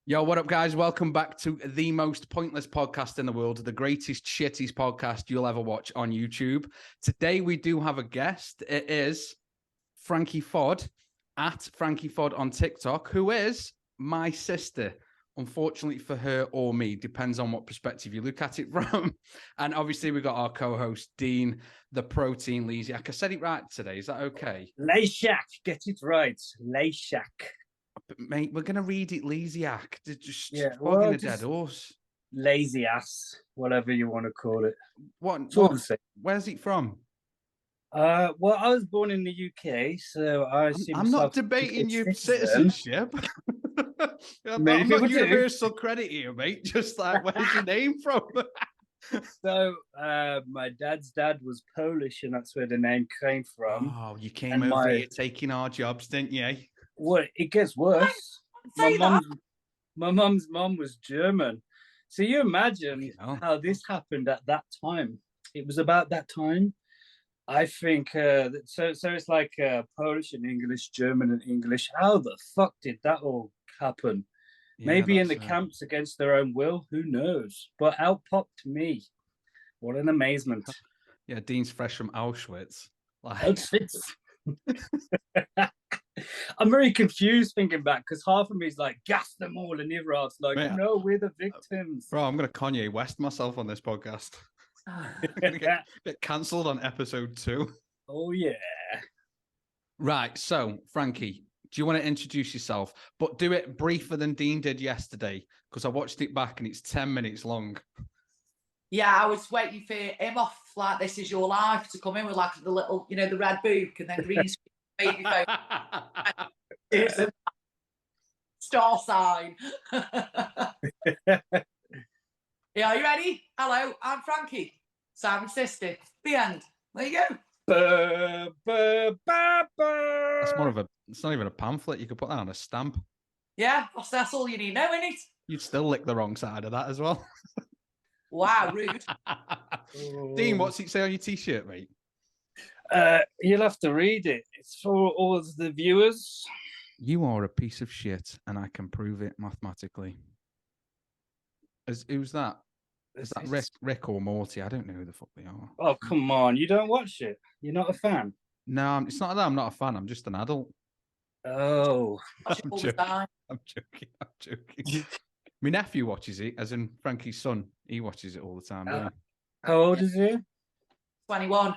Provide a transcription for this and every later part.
Yo, what up, guys? Welcome back to the most pointless podcast in the world, the greatest, shittiest podcast you'll ever watch on YouTube. Today, we do have a guest. It is Frankie Fod, at Frankie Fod on TikTok, who is my sister. Unfortunately for her or me, depends on what perspective you look at it from. And obviously, we've got our co-host, Dean, the protein Lesiak. I said it right today. Is that okay? Lesiak, get it right. Lesiak. Mate, we're going to read it Lesiak. Just Yeah, flogging a dead horse. Lazy ass, whatever you want to call it. Where's it from? Well, I was born in the UK, so I assume I'm not debating your citizenship. I'm not universal credit here, mate. Just like, where's your name from? So, my dad's dad was Polish, and that's where the name came from. Oh, you came over here taking our jobs, didn't you? Well, it gets worse. My mum's mom was German. So you imagine how this happened at that time. It was about that time. I think so it's like Polish and English, German and English. How the fuck did that all happen? Yeah, maybe in the camps against their own will. Who knows? But out popped me. What an amazement! Yeah, Dean's fresh from Auschwitz. Auschwitz. I'm very confused thinking back because half of me is like, gas them all, and the other half's like, no, we're the victims. Bro, I'm going to Kanye West myself on this podcast. I'm going to get cancelled on episode 2. Oh, yeah. Right, so, Frankie, do you want to introduce yourself? But do it briefer than Dean did yesterday, because I watched it back and it's 10 minutes long. Yeah, I was waiting for him off like This Is Your Life to come in with like the little, the red book and then green screen baby phone. Star sign. Yeah, are you ready? Hello, I'm Frankie. Simon's sister. The end. There you go. That's more of a, it's not even a pamphlet. You could put that on a stamp. Yeah, that's all you need to know, isn't it? You'd still lick the wrong side of that as well. Wow, rude. Dean, what's it say on your t-shirt, mate? You'll have to read it. It's for all of the viewers. You are a piece of shit, and I can prove it mathematically. Who's that? Is that Rick or Morty? I don't know who the fuck they are. Oh, come on. You don't watch it? You're not a fan? No, it's not that I'm not a fan. I'm just an adult. Oh. I'm joking. My nephew watches it, as in Frankie's son. He watches it all the time. How old is he? 21.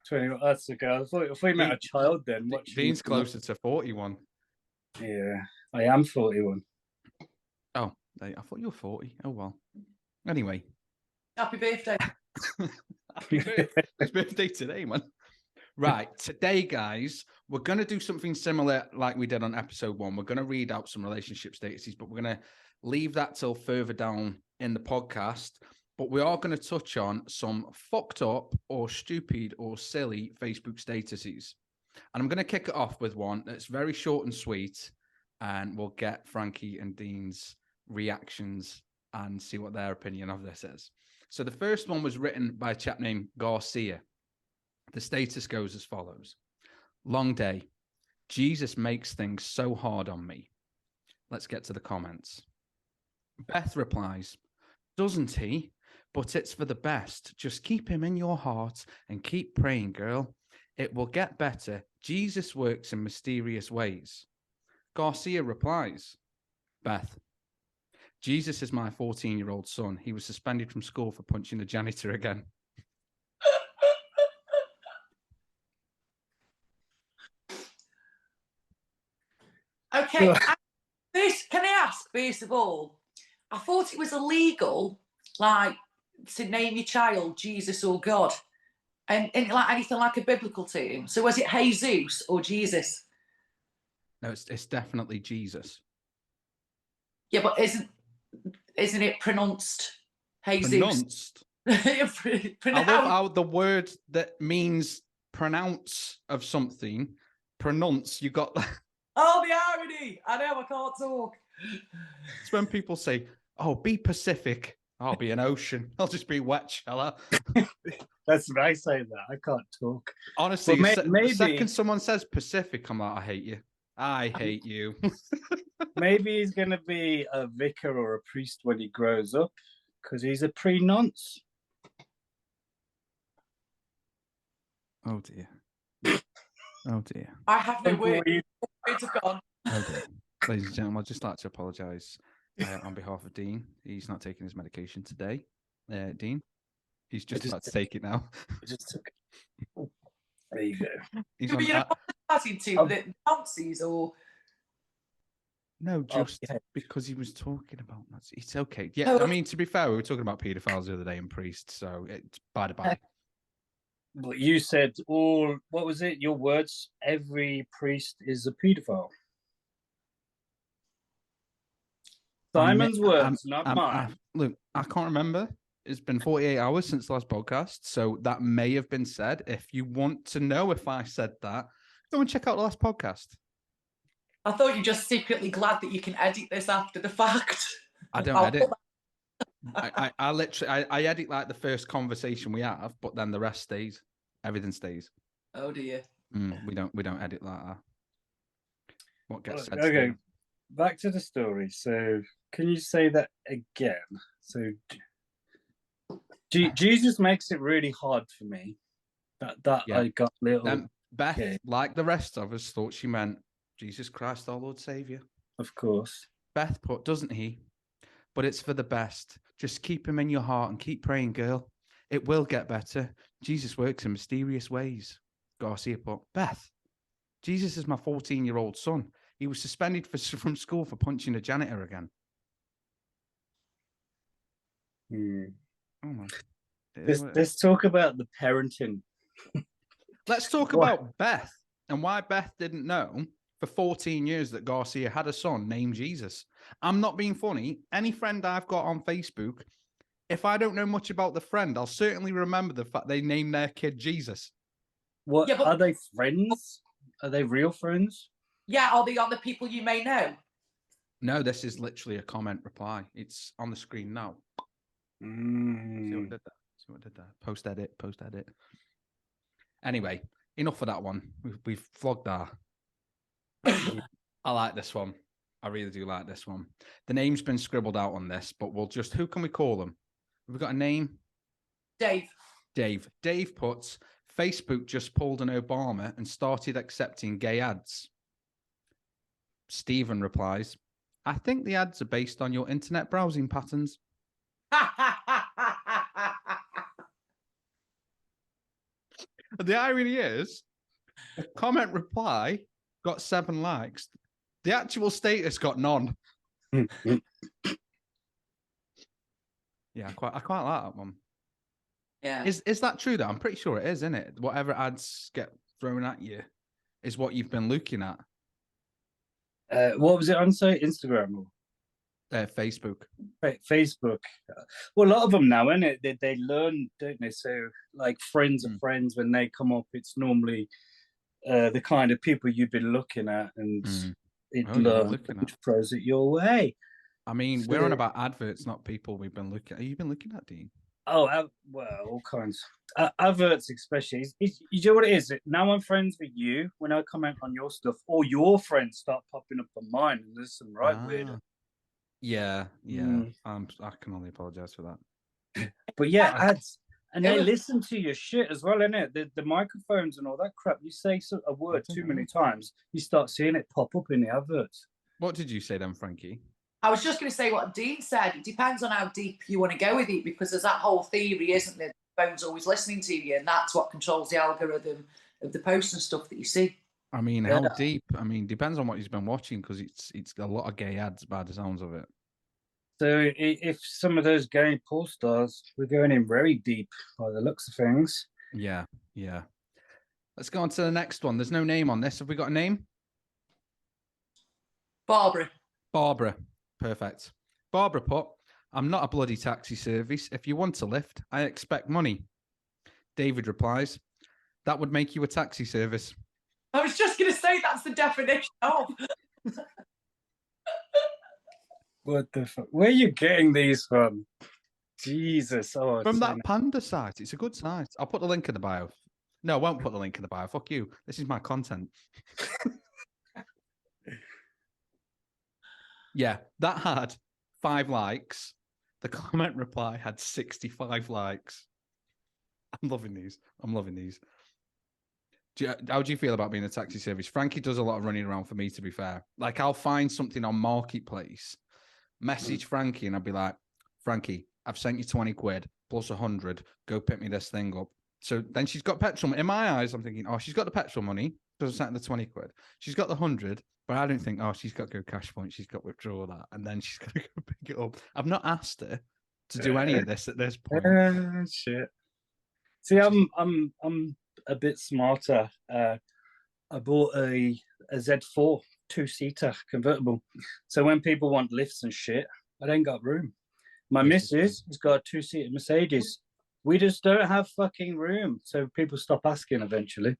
21. That's a girl. I thought you meant a child then. Dean's closer to 41. Yeah, I am 41. Oh, I thought you were 40. Oh, well. Anyway. Happy birthday. Happy birthday. It's birthday today, man. Right. Today, guys, we're going to do something similar like we did on episode 1. We're going to read out some relationship statuses, but we're going to leave that till further down in the podcast. But we are going to touch on some fucked up or stupid or silly Facebook statuses. And I'm going to kick it off with one that's very short and sweet. And we'll get Frankie and Dean's reactions and see what their opinion of this is. So the first one was written by a chap named Garcia. The status goes as follows. Long day. Jesus makes things so hard on me. Let's get to the comments. Beth replies, doesn't he? But it's for the best. Just keep him in your heart and keep praying, girl. It will get better. Jesus works in mysterious ways. Garcia replies, Beth, Jesus is my 14-year-old son. He was suspended from school for punching the janitor again. Okay, can I ask, first of all, I thought it was illegal, like, to name your child Jesus or God, and like anything like a biblical term. So was it Jesus or Jesus? No, it's definitely Jesus. Yeah, but isn't it pronounced Jesus? Pronounced? I love how the word that means pronounce of something, pronounce, you got that. Oh, the irony. I know, I can't talk. It's when people say, oh, be Pacific. I'll be an ocean. I'll just be wet, shall I? That's what I say that. I can't talk. Honestly, the second someone says Pacific, I'm like, I hate you. I hate you. Maybe he's going to be a vicar or a priest when he grows up because he's a pre-nonce. Oh dear. Oh dear. I have no words. Words have gone. Oh dear. Ladies and gentlemen, I'd just like to apologise on behalf of Dean. He's not taking his medication today. Dean, he's just about to take it now. I just took it. There you go. He's You're not starting to the Nazis or... No, just because he was talking about Nazis. It's okay. Yeah, I mean, to be fair, we were talking about paedophiles the other day and priests, so it's by the by. But you said what was it? Your words, every priest is a paedophile. Simon's words, not mine. Look, I can't remember. It's been 48 hours since the last podcast, so that may have been said. If you want to know if I said that, go and check out the last podcast. I thought you're just secretly glad that you can edit this after the fact. I don't edit. I literally I edit like the first conversation we have, but then the rest stays. Everything stays. Oh dear. We don't edit like that. What gets said? Okay, back to the story. So, can you say that again? So, Jesus makes it really hard for me. That I got little. Beth, like the rest of us, thought she meant Jesus Christ, our Lord Savior. Of course. Beth put, doesn't he? But it's for the best. Just keep him in your heart and keep praying, girl. It will get better. Jesus works in mysterious ways. Garcia put, Beth, Jesus is my 14-year-old son. He was suspended from school for punching a janitor again. Oh my. Let's talk about the parenting. Let's talk about Beth and why Beth didn't know for 14 years that Garcia had a son named Jesus. I'm not being funny. Any friend I've got on Facebook, if I don't know much about the friend, I'll certainly remember the fact they named their kid Jesus. What are they friends? Are they real friends? Yeah, are they on the people you may know? No, this is literally a comment reply. It's on the screen now. See what I did there? Post edit. Anyway, enough of that one. We've flogged our. I like this one. I really do like this one. The name's been scribbled out on this, but we'll just, who can we call them? Have we got a name? Dave. Dave puts, Facebook just pulled an Obama and started accepting gay ads. Stephen replies, I think the ads are based on your internet browsing patterns. The irony is, the comment reply got 7 likes. The actual status got none. Yeah, I quite like that one. Yeah. Is that true though? I'm pretty sure it is, isn't it? Whatever ads get thrown at you is what you've been looking at. What was it on, say? Instagram or Facebook. Facebook. Well, a lot of them now, isn't it? They learn, don't they? So, like friends of friends, when they come up, it's normally the kind of people you've been looking at, and it throws it your way. I mean, we're on about adverts, not people we've been looking at. Have you been looking at, Dean? Oh, well, all kinds. Adverts, especially. You know what it is? Now I'm friends with you. When I comment on your stuff, all your friends start popping up on mine, and there's some weird. Yeah. I can only apologize for that. But yeah, ads. And they listen to your shit as well, innit? The microphones and all that crap. You say a word too many times, you start seeing it pop up in the adverts. What did you say then, Frankie? I was just going to say what Dean said. It depends on how deep you want to go with it, because there's that whole theory, isn't there? The phone's always listening to you, and that's what controls the algorithm of the posts and stuff that you see. I mean, how deep? I mean, depends on what he's been watching, because it's a lot of gay ads by the sounds of it. So if some of those gay porn stars, we're going in very deep by the looks of things. Yeah. Let's go on to the next one. There's no name on this. Have we got a name? Barbara. Perfect. Barbara put, I'm not a bloody taxi service. If you want a lift, I expect money. David replies, that would make you a taxi service. I was just going to say that's the definition of. What the fuck? Where are you getting these from? Jesus. From that Panda site. It's a good site. I'll put the link in the bio. No, I won't put the link in the bio. Fuck you. This is my content. Yeah, that had 5 likes. The comment reply had 65 likes. I'm loving these. How do you feel about being a taxi service? Frankie does a lot of running around for me, to be fair. Like, I'll find something on Marketplace, message Frankie, and I'll be like, Frankie, I've sent you 20 quid plus 100. Go pick me this thing up. So then she's got petrol. In my eyes, I'm thinking, oh, she's got the petrol money because I sent her the 20 quid. She's got the 100, but I don't think, oh, she's got to go cash point. She's got to withdraw that. And then she's got to go pick it up. I've not asked her to do any of this at this point. Shit. See, I'm a bit smarter. I bought a Z4 2-seater convertible. So when people want lifts and shit, I ain't got room. My missus has got a 2-seater Mercedes. We just don't have fucking room. So people stop asking eventually.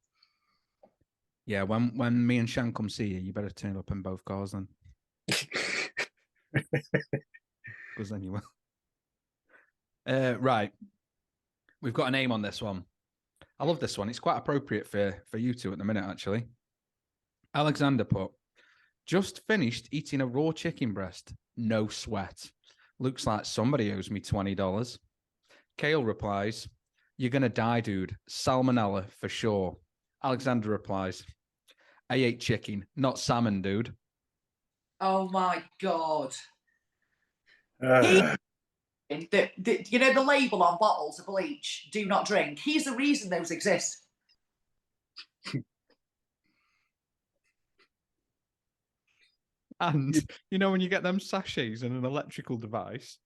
Yeah, when me and Shan come see you, you better turn up in both cars then. Because then you will. Right. We've got a name on this one. I love this one. It's quite appropriate for you two at the minute, actually. Alexander put, just finished eating a raw chicken breast. No sweat. Looks like somebody owes me $20. Kale replies, you're going to die, dude. Salmonella for sure. Alexander replies, I ate chicken, not salmon, dude. Oh my God. You know the label on bottles of bleach, do not drink. He's the reason those exist. And you know when you get them sachets in an electrical device,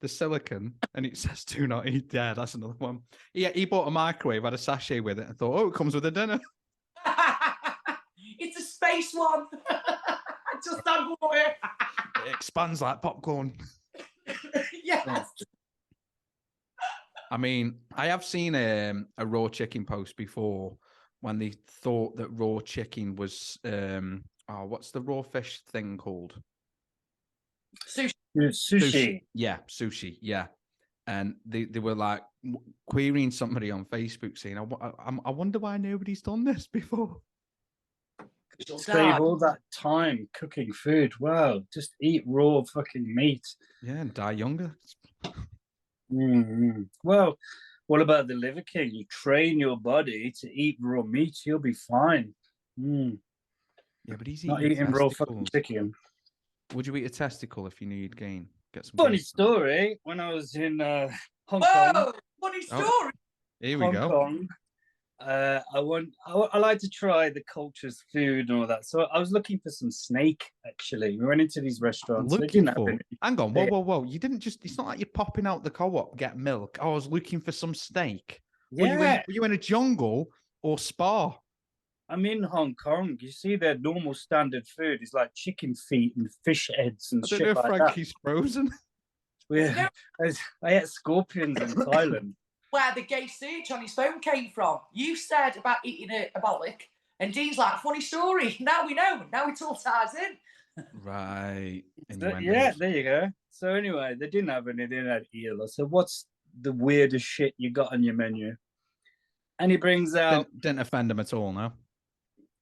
the silicon, and it says do not eat. Yeah, that's another one. He bought a microwave, had a sachet with it, and thought, oh, it comes with a dinner. It's a space one. Just don't worry. It expands like popcorn. Yes. I mean, I have seen a raw chicken post before when they thought that raw chicken was what's the raw fish thing called? Sushi. Yeah, sushi. Yeah, and they were like querying somebody on Facebook saying, I wonder why nobody's done this before. Save all that time cooking food. Wow, just eat raw fucking meat. Yeah, and die younger. Mm-hmm. Well, what about the Liver King? You train your body to eat raw meat, you'll be fine. Yeah, but he's not eating raw fucking chicken. Would you eat a testicle if you knew you'd gain? Get some. Funny story. When I was in Hong Kong. Funny story. Oh, here we go. Kong, I like to try the culture's food and all that. So I was looking for some snake, actually. We went into these restaurants. Hang on, whoa. You didn't just, it's not like you're popping out the co-op, get milk. I was looking for some snake. Yeah. Were you in a jungle or spa? I'm in Hong Kong. You see their normal standard food is like chicken feet and fish heads and shit like that. I don't know if Frankie's frozen. Yeah. I ate scorpions in Thailand. Where the gay search on his phone came from. You said about eating a bollock, and Dean's like, funny story. Now we know. Now it all ties in. Right. Yeah, there you go. So anyway, they didn't have any. They didn't have eel. I said, what's the weirdest shit you got on your menu? And he brings out... Didn't offend him at all, no?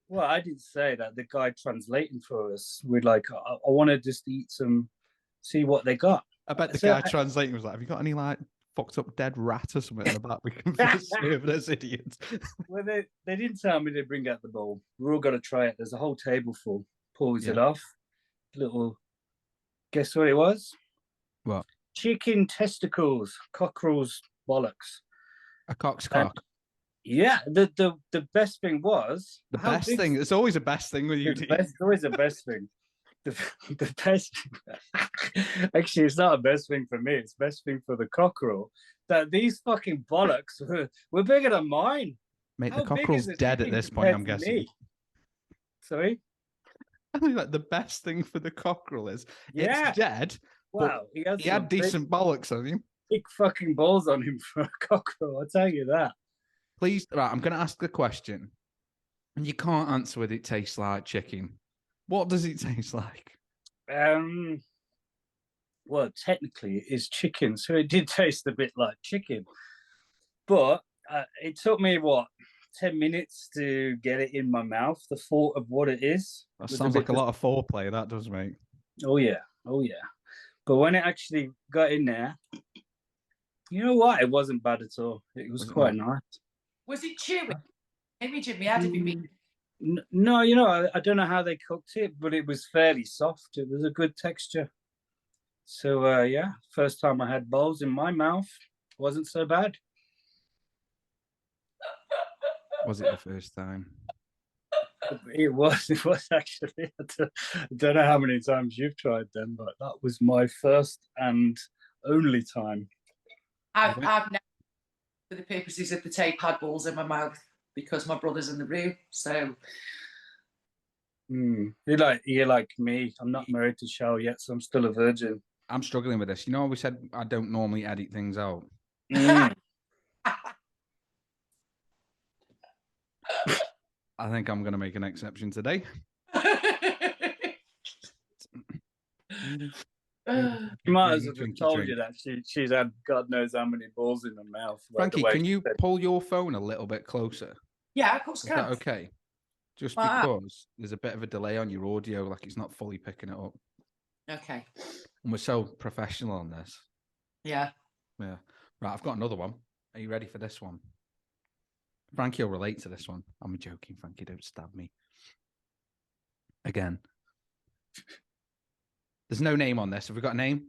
Well, I didn't say that. The guy translating for us, we're like, I want to just eat some, see what they got. I bet the guy translating was like, have you got any like fucked up dead rat or something in the back we can serve those idiots? Well, they didn't tell me to bring out the bowl. We're all got to try it. There's a whole table full. Pulls it off. Guess what it was? What? Chicken testicles, cockerel's bollocks. A cock's cock. Yeah, the best thing was the best thing. It's always a best thing with you. It's always a best thing. The best. Actually, it's not a best thing for me. It's best thing for the cockerel. That these fucking bollocks were bigger than mine. Mate, the cockerel's dead at this point. I'm guessing. Me? Sorry. I think like the best thing for the cockerel is it's dead. Wow, he had decent bollocks on him. Big fucking balls on him for a cockerel. I'll tell you that. Please, right, I'm going to ask the question, and you can't answer whether it tastes like chicken. What does it taste like? Well, technically, it is chicken, so it did taste a bit like chicken. But it took me, 10 minutes to get it in my mouth, the thought of what it is. That sounds like a lot of foreplay, that does, mate. Oh yeah. But when it actually got in there, you know what? It wasn't bad at all. It was quite nice. Was it chewy? Image in my head if you mean. No, I don't know how they cooked it, but it was fairly soft. It was a good texture. So yeah, first time I had bowls in my mouth. Wasn't so bad. Was it the first time? It was actually. I don't know how many times you've tried them, but that was my first and only time. I've never, for the purposes of the tape, had balls in my mouth because my brother's in the room. So You're like me. I'm not married to Shell yet, so I'm still a virgin. I'm struggling with this. We said I don't normally edit things out. I think I'm going to make an exception today. You might as well have told you that she's had God knows how many balls in her mouth. Frankie, can you pull your phone a little bit closer? Yeah, of course. Is that okay? Just because there's a bit of a delay on your audio, like it's not fully picking it up. Okay. And we're so professional on this. Yeah. Yeah. Right, I've got another one. Are you ready for this one? Frankie will relate to this one. I'm joking, Frankie. Don't stab me. Again. There's no name on this. Have we got a name?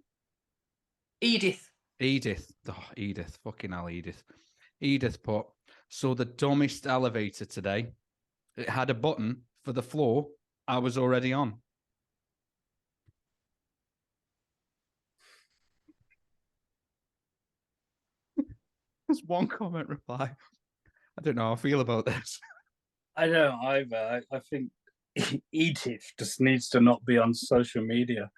Edith. Oh, Edith. Fucking hell, Edith. Edith put, so the dumbest elevator today. It had a button for the floor I was already on. There's one comment reply. I don't know how I feel about this. I don't either. I think Edith just needs to not be on social media.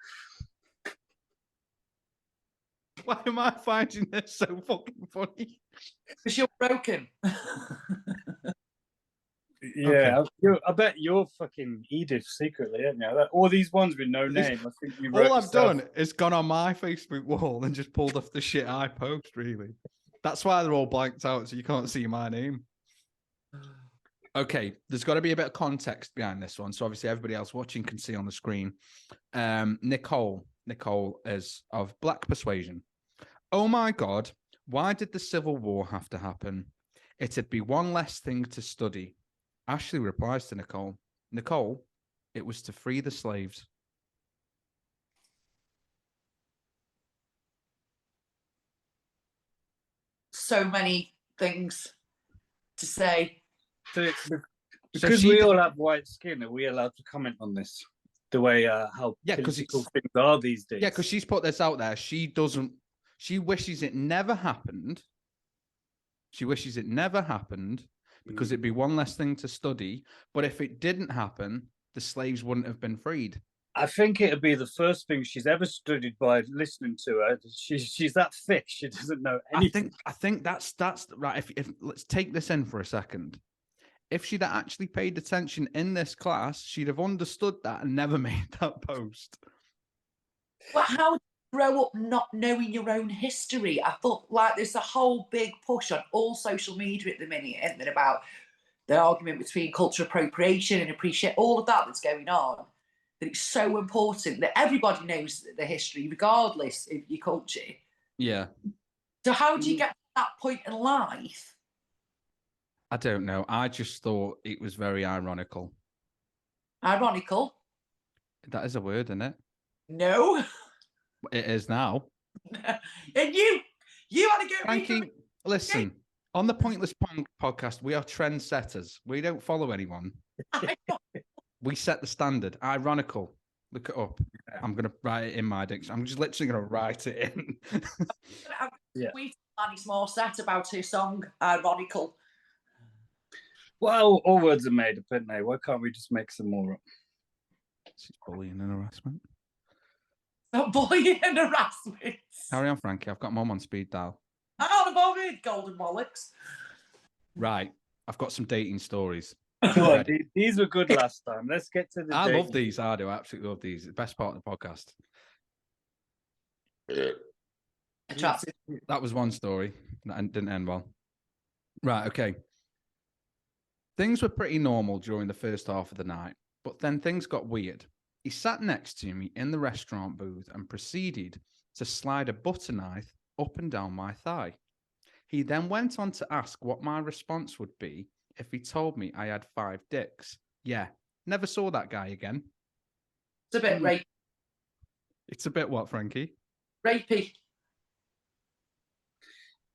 Why am I finding this so fucking funny? Because you're broken. Yeah, okay. I bet you're fucking Edith secretly, aren't you? All these ones with no name. I think you all I've done is gone on my Facebook wall and just pulled off the shit I post, really. That's why they're all blanked out, so you can't see my name. Okay, there's got to be a bit of context behind this one. So obviously everybody else watching can see on the screen. Nicole is of black persuasion. Oh my God, why did the Civil War have to happen? It'd be one less thing to study. Ashley replies to Nicole, Nicole, it was to free the slaves. So many things to say. Because we all have white skin, are we allowed to comment on this? The way how political things are these days. Yeah, because she's put this out there. She wishes it never happened. She wishes it never happened because it'd be one less thing to study. But if it didn't happen, the slaves wouldn't have been freed. I think it'd be the first thing she's ever studied by listening to her. She's that thick, she doesn't know anything. I think that's right. If let's take this in for a second. If she'd actually paid attention in this class, she'd have understood that and never made that post. But how do you grow up not knowing your own history? I thought there's a whole big push on all social media at the minute, isn't there, about the argument between cultural appropriation and appreciate all of that that's going on. That it's so important that everybody knows the history, regardless of your culture. Yeah. So how do you get to that point in life? I don't know. I just thought it was very ironical. Ironical? That is a word, isn't it? No. It is now. And you had to go. Frankie, listen. On the Pointless podcast, we are trendsetters. We don't follow anyone. We set the standard. Ironical. Look it up. I'm going to write it in my dictionary. I'm just literally going to write it in. Yeah. We Lanny Morissette about her song, Ironical. Well, all words are made up, aren't they? Why can't we just make some more up? It's bullying and harassment. Not bullying and harassment. Carry on, Frankie. I've got Mum on speed dial. Out of all golden bollocks. Right. I've got some dating stories. On, these were good last time. Let's get to the. I love these. I do. I absolutely love these. The best part of the podcast. Attractive. That was one story. That didn't end well. Right. Okay. Things were pretty normal during the first half of the night, but then things got weird. He sat next to me in the restaurant booth and proceeded to slide a butter knife up and down my thigh. He then went on to ask what my response would be if he told me I had 5 dicks. Yeah, never saw that guy again. It's a bit rapey. It's a bit what, Frankie? Rapey.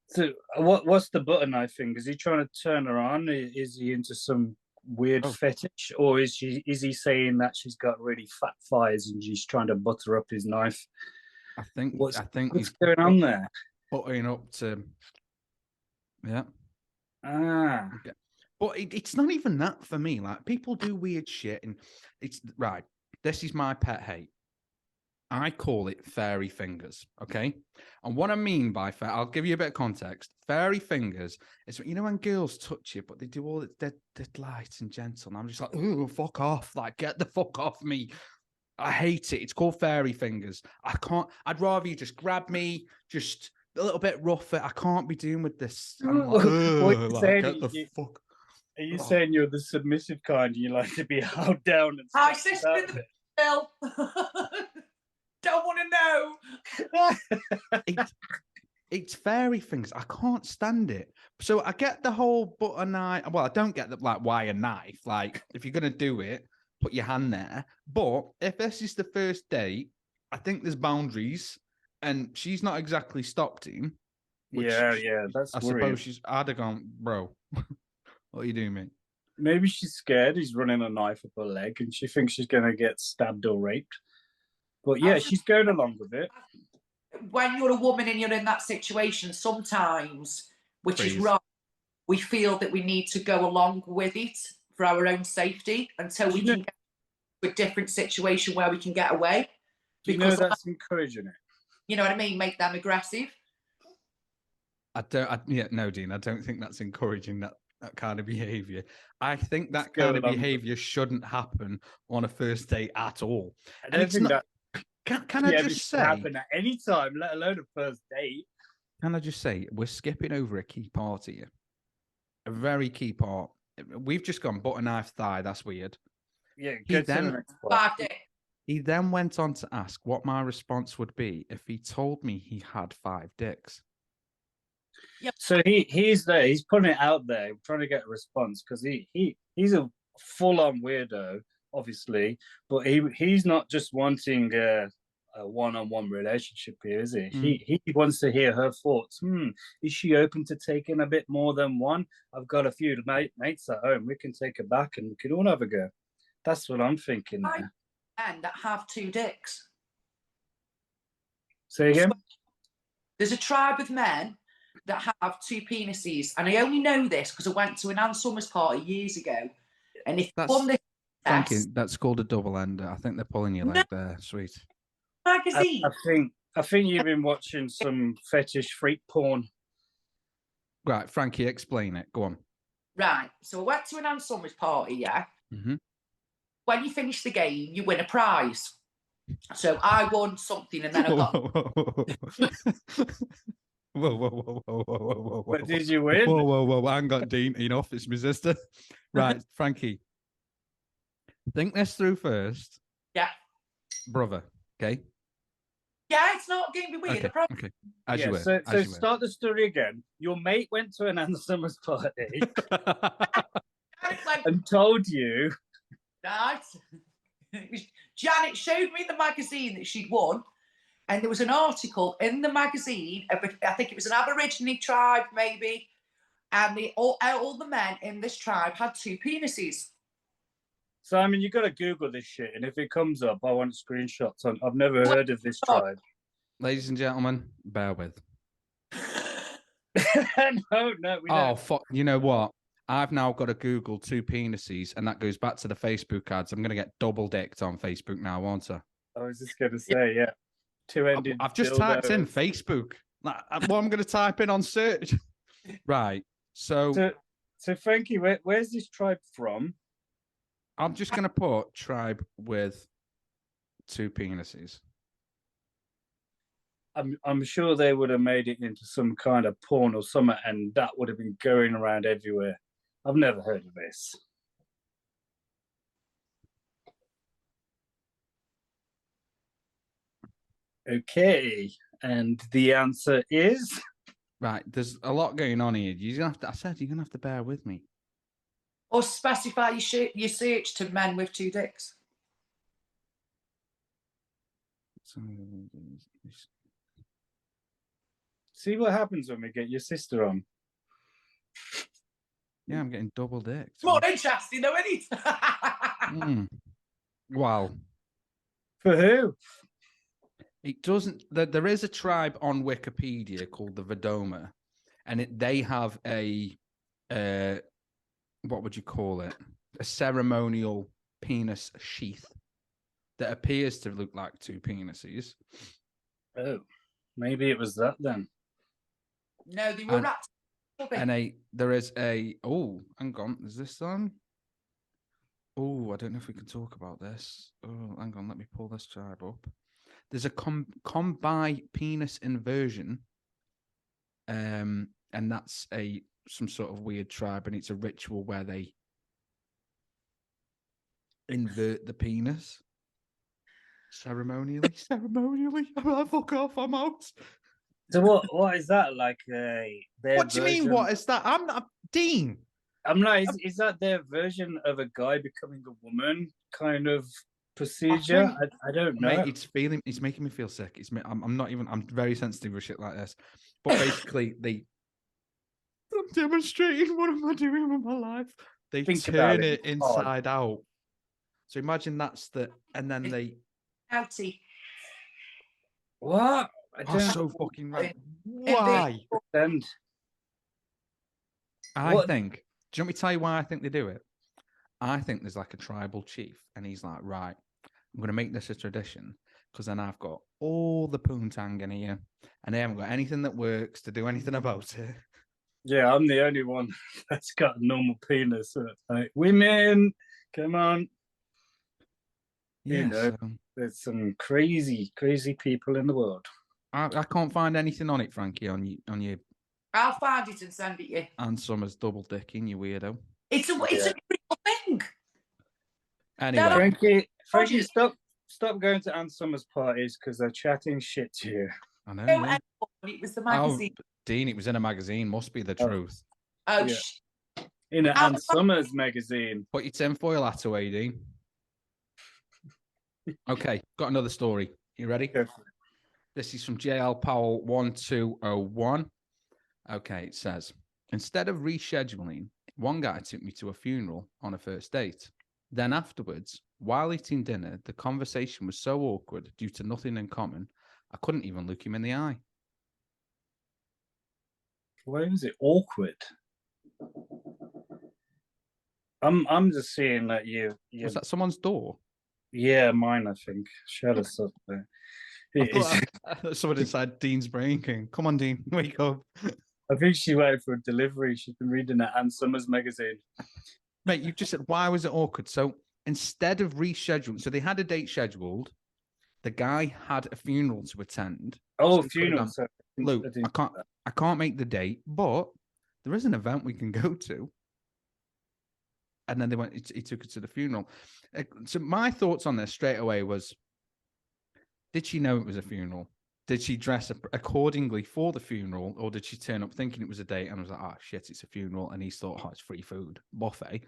So what's the butter knife thing? Is he trying to turn her on? Is he into some weird fetish, or is he saying that she's got really fat thighs and she's trying to butter up his knife? I think what's he's going on there? Buttering up to, yeah. Okay. But it's not even that for me. Like, people do weird shit, and it's right. This is my pet hate. I call it fairy fingers. Okay, and what I mean by I'll give you a bit of context. Fairy fingers is, you know, when girls touch you, but they do all they're light and gentle. And I'm just like, oh, fuck off! Like, get the fuck off me. I hate it. It's called fairy fingers. I can't. I'd rather you just grab me, just a little bit rougher. I can't be doing with this. I'm like, get the fuck. Are you saying you're the submissive kind and you like to be held down? And Hi, sister in the bill. Don't want to know. It's fairy things. I can't stand it. So I get the whole butter knife. Well, I don't get the, like, why a knife? Like, if you're gonna do it, put your hand there. But if this is the first date, I think there's boundaries, and she's not exactly stopped him. Yeah, that's. I suppose I'd have gone, bro. What are you doing, mate? Maybe she's scared he's running a knife up her leg and she thinks she's going to get stabbed or raped. But yeah, she's going along with it. When you're a woman and you're in that situation, sometimes, which is right, we feel that we need to go along with it for our own safety until we can get to a different situation where we can get away. Because that's encouraging it. You know what I mean? Make them aggressive. No, Dean, I don't think that's encouraging that kind of behavior. I think that kind of behavior shouldn't happen on a first date at all. I don't think that can I just say, happen at any time, let alone a first date. Can I just say, we're skipping over a key part here, a very key part. We've just gone butter knife thigh. That's weird. Yeah. Go to the next part. He then went on to ask what my response would be if he told me he had 5 dicks. Yep. So he's there. He's putting it out there, trying to get a response, because he's a full-on weirdo, obviously, but he's not just wanting a one-on-one relationship here, is he? He wants to hear her thoughts. Is she open to taking a bit more than one? I've got a few mates at home. We can take her back and we can all have a go. That's what I'm thinking there. Men that have 2 dicks. Say again? There's a tribe of men that have 2 penises, and I only know this because I went to an Ann Summers party years ago, and if Frankie, that's called a double ender. I think they're pulling your leg there, sweet. Magazine. I think you've been watching some fetish freak porn. Right, Frankie, explain it. Go on. Right, so I went to an Ann Summers party, yeah. Mm-hmm. When you finish the game, you win a prize. So I won something, and then I got. Whoa. What did you win? Whoa. I ain't got Dean. Enough. It's my sister. Right, Frankie. Think this through first. Yeah. Brother, okay? Yeah, it's not going to be weird. Okay. As you were. So start the story again. Your mate went to an Ann Summers party and told you. Right. Janet showed me the magazine that she'd won, and there was an article in the magazine. I think it was an Aborigine tribe, maybe, and all the men in this tribe had 2 penises. Simon, you got to Google this shit, and if it comes up, I want screenshots. I've never heard of this tribe. Ladies and gentlemen, bear with. No, we don't. Fuck! You know what? I've now got to Google 2 penises, and that goes back to the Facebook ads. I'm going to get double dicked on Facebook now, won't I? I was just going to say, yeah. 2-ended. I've just typed in Facebook. What I'm going to type in on search. Right. So Frankie, where's this tribe from? I'm just going to put tribe with 2 penises. I'm sure they would have made it into some kind of porn or something, and that would have been going around everywhere. I've never heard of this. Okay, and the answer is Right, there's a lot going on here. You're gonna have to, I said you're gonna have to bear with me. Or specify your search to men with 2 dicks. see what happens when we get your sister on. Yeah, I'm getting double dicked. It's more interesting, though, isn't it? Wow. For who? It doesn't. There is a tribe on Wikipedia called the Vedoma, and they have a what would you call it? A ceremonial penis sheath that appears to look like 2 penises. Oh, maybe it was that then. No, they were rats. And there is a hang on, is this on? Oh, I don't know if we can talk about this. Oh, hang on, let me pull this tribe up. There's a combi penis inversion, and that's some sort of weird tribe, and it's a ritual where they invert the penis ceremonially. Fuck off, I'm out. So what is that like? What do you mean? What is that? I'm not Dean. I'm not. Is that their version of a guy becoming a woman kind of procedure? I don't know. Mate, it's making me feel sick. I'm not even. I'm very sensitive with shit like this. But basically, I'm demonstrating what am I doing with my life. They turn it inside out. So imagine that's and then they. Outie. What? That's so fucking right. Why? I think. Do you want me to tell you why I think they do it? I think there's like a tribal chief, and he's like, right, I'm going to make this a tradition because then I've got all the poontang in here, and they haven't got anything that works to do anything about it. Yeah, I'm the only one that's got a normal penis. Like, women, come on. Yeah, so there's some crazy, crazy people in the world. I can't find anything on it, Frankie, on your. I'll find it and send it you. And Summer's double dicking, you weirdo. It's a real thing. Anyway, Frankie, stop going to Ann Summers parties because they're chatting shit to you. I know. Yeah. It was the magazine. Oh, Dean, it was in a magazine. Must be the truth. Oh, yeah. In an Ann Summers magazine. Put your tinfoil hat away, Dean. Okay, got another story. You ready? Go for it. This is from JL Powell 1201. Okay, it says, instead of rescheduling, one guy took me to a funeral on a first date. Then afterwards, while eating dinner, the conversation was so awkward due to nothing in common, I couldn't even look him in the eye. Why was it awkward? I'm just seeing that you. Was that someone's door? Yeah, mine, I think. Shut us up there. Someone inside Dean's brain king. Come on, Dean, wake up. I think she waited for a delivery. She's been reading that Ann Summers magazine. Mate, you just said, why was it awkward? So instead of rescheduling, so they had a date scheduled. The guy had a funeral to attend. Oh, funeral. Luke, I can't make the date, but there is an event we can go to. And then he took it to the funeral. So my thoughts on this straight away was, did she know it was a funeral? Did she dress accordingly for the funeral, or did she turn up thinking it was a date and was like, oh shit, it's a funeral, and he thought, oh, it's free food, buffet.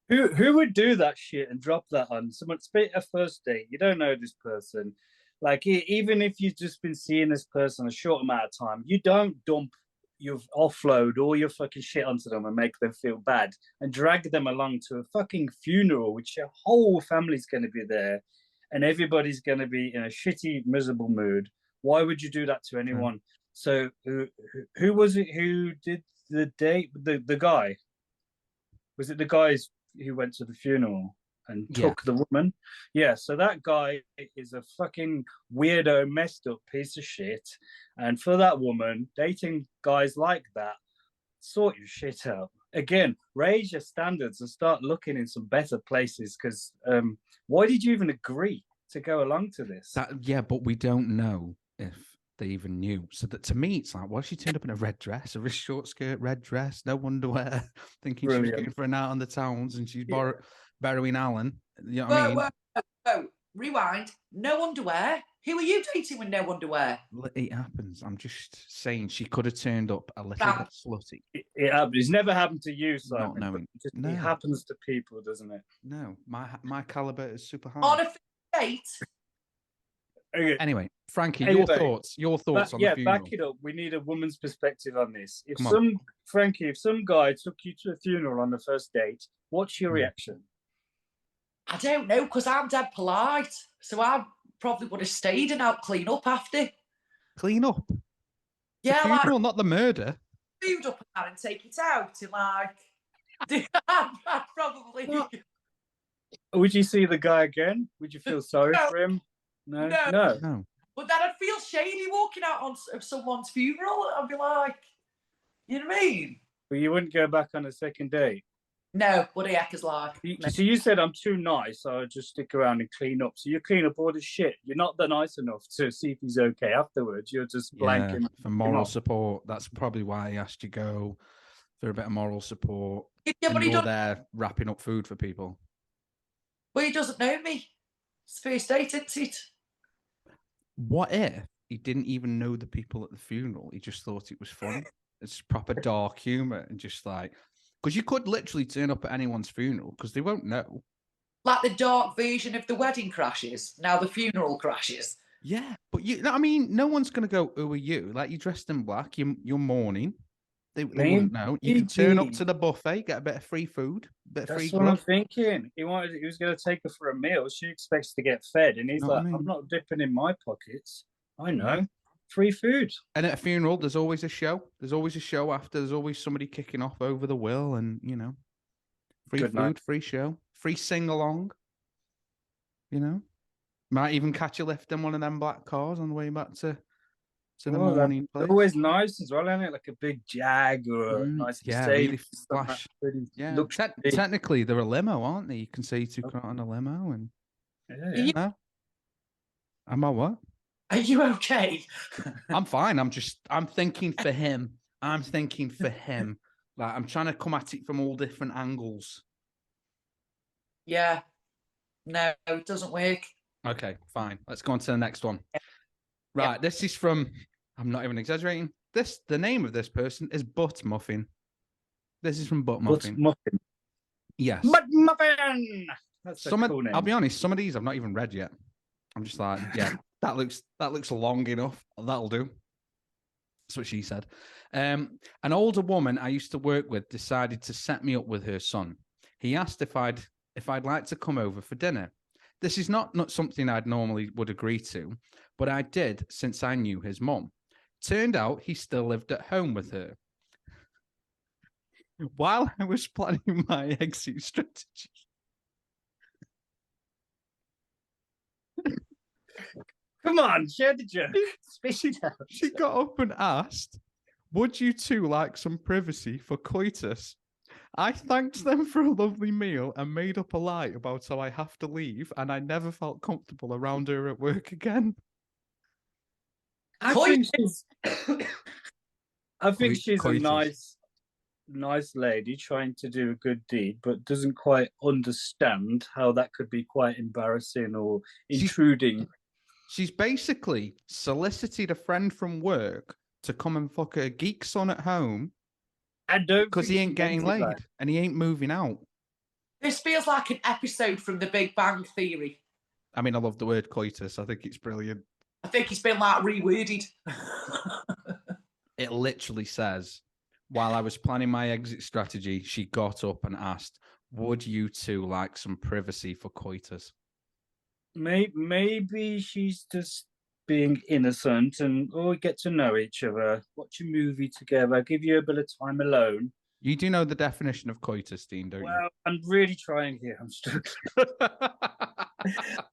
Who would do that shit and drop that on someone? It's a first date. You don't know this person. Like, even if you've just been seeing this person a short amount of time, you don't dump your offload all your fucking shit onto them and make them feel bad and drag them along to a fucking funeral, which your whole family's going to be there. And everybody's going to be in a shitty, miserable mood. Why would you do that to anyone? So who was it who did the date? The guy? Was it the guys who went to the funeral and took the woman? Yeah, so that guy is a fucking weirdo, messed up piece of shit. And for that woman, dating guys like that, sort your shit out. Again, raise your standards and start looking in some better places, because why did you even agree to go along to this? But we don't know if they even knew. So that to me, it's like, well, she turned up in a red dress, a wrist short skirt, red dress, no underwear, thinking she was going for a night on the towns, and she's borrowing Alan. You know what I mean? Whoa. rewind, no underwear. Who are you dating with no underwear? It happens. I'm just saying she could have turned up a little Right. bit slutty. It happens. It's never happened to you, Simon. Not knowing. It happens to people, doesn't it? No, my caliber is super high. On a first date. Okay. Anyway, Frankie, Anyway, your thoughts on the funeral. back it up. We need a woman's perspective on this. If Come on. Frankie, if some guy took you to a funeral on the first date, what's your reaction? I don't know, because I'm dead polite. So I probably would have stayed and helped clean up after. Clean up? Yeah, the funeral, not the murder. Food up and take it out and I'd probably. What? Would you see the guy again? Would you feel sorry for him? No. But then I'd feel shady walking out of someone's funeral. I'd be like, you know what I mean? But you wouldn't go back on a second date? No, what the heck is like? So you said I'm too nice, so I'll just stick around and clean up. So you clean up all the shit. You're not that nice enough to see if he's okay afterwards. You're just blanking. For moral support. That's probably why he asked you go for a bit of moral support. Yeah, but you're there wrapping up food for people. Well, he doesn't know me. It's first date, isn't it? What if he didn't even know the people at the funeral? He just thought it was funny. It's proper dark humor and just like, because you could literally turn up at anyone's funeral because they won't know. Like the dark version of the wedding crashes. Now the funeral crashes. Yeah, but I mean, no one's gonna go, "Who are you?" Like you're dressed in black, you're mourning. They wouldn't know. You can turn up to the buffet, get a bit of free food, That's what I'm thinking. He was going to take her for a meal. She expects to get fed, and he's like, "I'm not dipping in my pockets." I know, free food. And at a funeral, there's always a show. There's always a show after. There's always somebody kicking off over the will, and free Good food, night. free show, free sing along. Might even catch a lift in one of them black cars on the way back to the morning place. Always nice as well, isn't it? Like a big Jag or a nice really flash. Yeah, technically they're a limo, aren't they? You can say you took out on a limo, and no. Am I what? Are you okay? I'm fine. I'm thinking for him. Like I'm trying to come at it from all different angles. Yeah. No, it doesn't work. Okay, fine. Let's go on to the next one. Right, this is from, I'm not even exaggerating. The name of this person is Butt Muffin. This is from Butt Muffin. Butt Muffin. Yes. Butt Muffin. That's a cool name. I'll be honest, some of these I've not even read yet. I'm just like, yeah, that looks long enough. That'll do. That's what she said. An older woman I used to work with decided to set me up with her son. He asked if I'd like to come over for dinner. This is not something I'd normally would agree to, but I did since I knew his mum. Turned out he still lived at home with her. While I was planning my exit strategy. Come on, share the joke. She got up and asked, "Would you two like some privacy for coitus?" I thanked them for a lovely meal and made up a lie about how I have to leave, and I never felt comfortable around her at work again. I think she's a nice lady trying to do a good deed, but doesn't quite understand how that could be quite embarrassing or intruding. She's basically solicited a friend from work to come and fuck her geek son at home. Because he ain't getting laid and he ain't moving out. This feels like an episode from The Big Bang Theory. I mean, I love the word coitus. I think it's brilliant. I think it's been like reworded. It literally says, while I was planning my exit strategy, she got up and asked, "Would you two like some privacy for coitus?" Maybe she's just being innocent and get to know each other, watch a movie together, give you a bit of time alone. You do know the definition of coitus, Dean, don't you? Well, I'm really trying here. I'm struggling.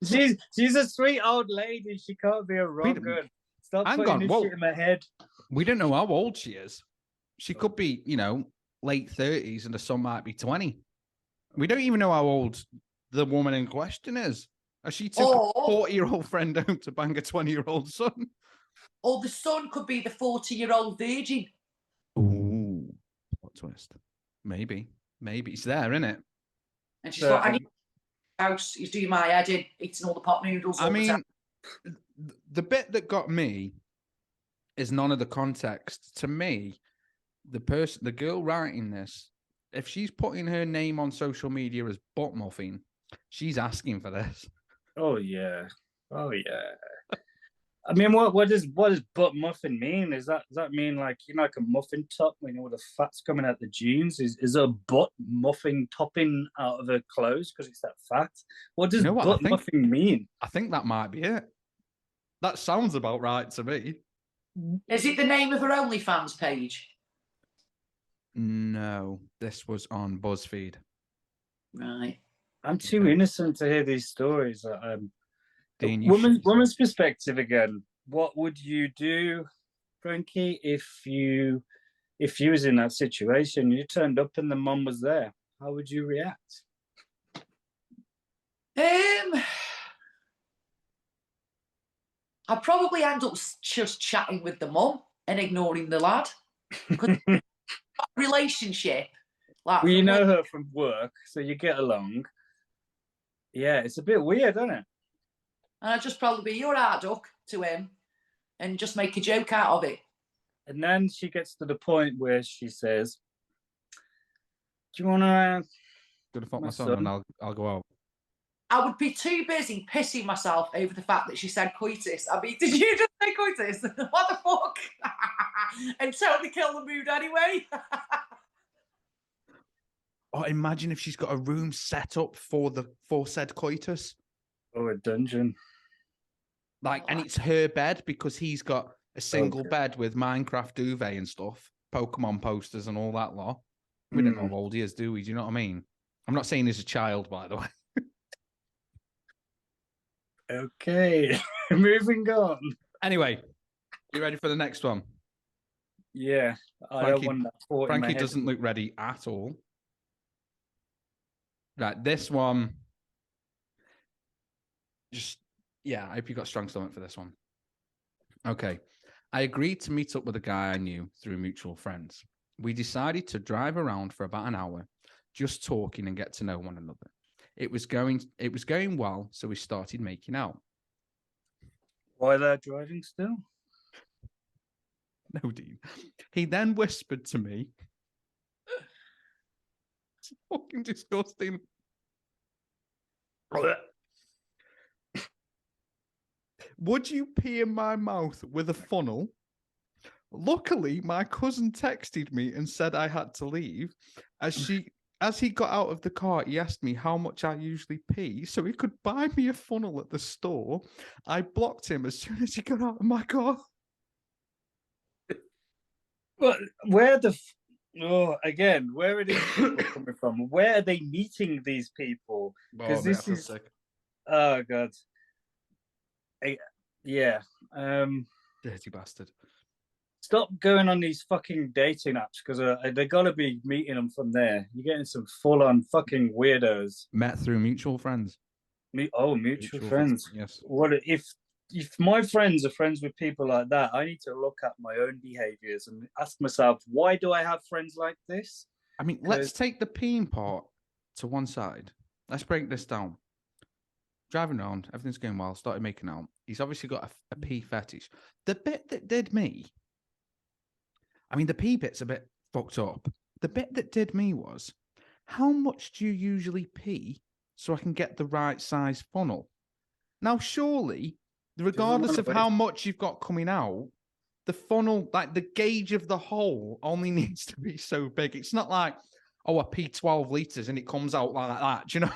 she's a sweet old lady. She can't be a wrong good. Stop putting this shit in my head. We don't know how old she is. She could be, late 30s and the son might be 20. We don't even know how old the woman in question is. She took a 40-year-old friend home to bang a 20-year-old son. Or the son could be the 40-year-old virgin. Ooh, plot twist. Maybe it's there, isn't it? And she's like, house. He's doing my head in, eating all the pot noodles. I mean, the bit that got me is none of the context. To me, the girl writing this, if she's putting her name on social media as butt muffin, she's asking for this. Oh yeah. I mean, what does butt muffin mean? Does that mean like like a muffin top when all the fat's coming out the jeans? Is a butt muffin topping out of her clothes because it's that fat? What does butt muffin mean? I think that might be it. That sounds about right to me. Is it the name of her OnlyFans page? No, this was on BuzzFeed. Right. I'm too innocent to hear these stories. Dean, woman's perspective again. What would you do, Frankie, if you was in that situation? You turned up and the mum was there. How would you react? I'd probably end up just chatting with the mum and ignoring the lad. Relationship. Like, well, you know her from work, so you get along. Yeah, it's a bit weird, isn't it? And I'd just probably be, "You're right, duck," to him and just make a joke out of it. And then she gets to the point where she says, "Do you want to gonna fuck my son and I'll go out." I would be too busy pissing myself over the fact that she said coitus. I mean, did you just say coitus? What the fuck? And totally kill the mood anyway. Oh, imagine if she's got a room set up for said coitus. Oh, a dungeon. Like, and it's her bed because he's got a single bed with Minecraft duvet and stuff, Pokemon posters and all that lot. We don't know how old he is, do we? Do you know what I mean? I'm not saying he's a child, by the way. Okay, moving on. Anyway, you ready for the next one? Yeah, Frankie doesn't look ready at all. Right, this one. I hope you got strong stomach for this one. Okay. I agreed to meet up with a guy I knew through mutual friends. We decided to drive around for about an hour, just talking and get to know one another. It was going well, so we started making out. Why they're driving still? No, Dean. He then whispered to me, it's fucking disgusting. Would you pee in my mouth with a funnel? Luckily, my cousin texted me and said I had to leave. As he got out of the car, he asked me how much I usually pee so he could buy me a funnel at the store. I blocked him as soon as he got out of my car. But where are these people coming from? Where are they meeting these people? Because this is sick. Oh god. Dirty bastard. Stop going on these fucking dating apps because they gotta be meeting them from there. You're getting some full-on fucking weirdos. Met through mutual friends. Mutual friends. Yes. What if my friends are friends with people like that? I need to look at my own behaviors and ask myself, why do I have friends like this? I mean, let's take the peeing part to one side. Let's break this down. Driving around, everything's going well, started making out. He's obviously got a pee fetish. The bit that did me, I mean, the pee bit's a bit fucked up. The bit that did me was, how much do you usually pee so I can get the right size funnel? Now, surely, regardless of how much you've got coming out, the funnel, like the gauge of the hole only needs to be so big. It's not like, I pee 12 litres and it comes out like that. Do you know?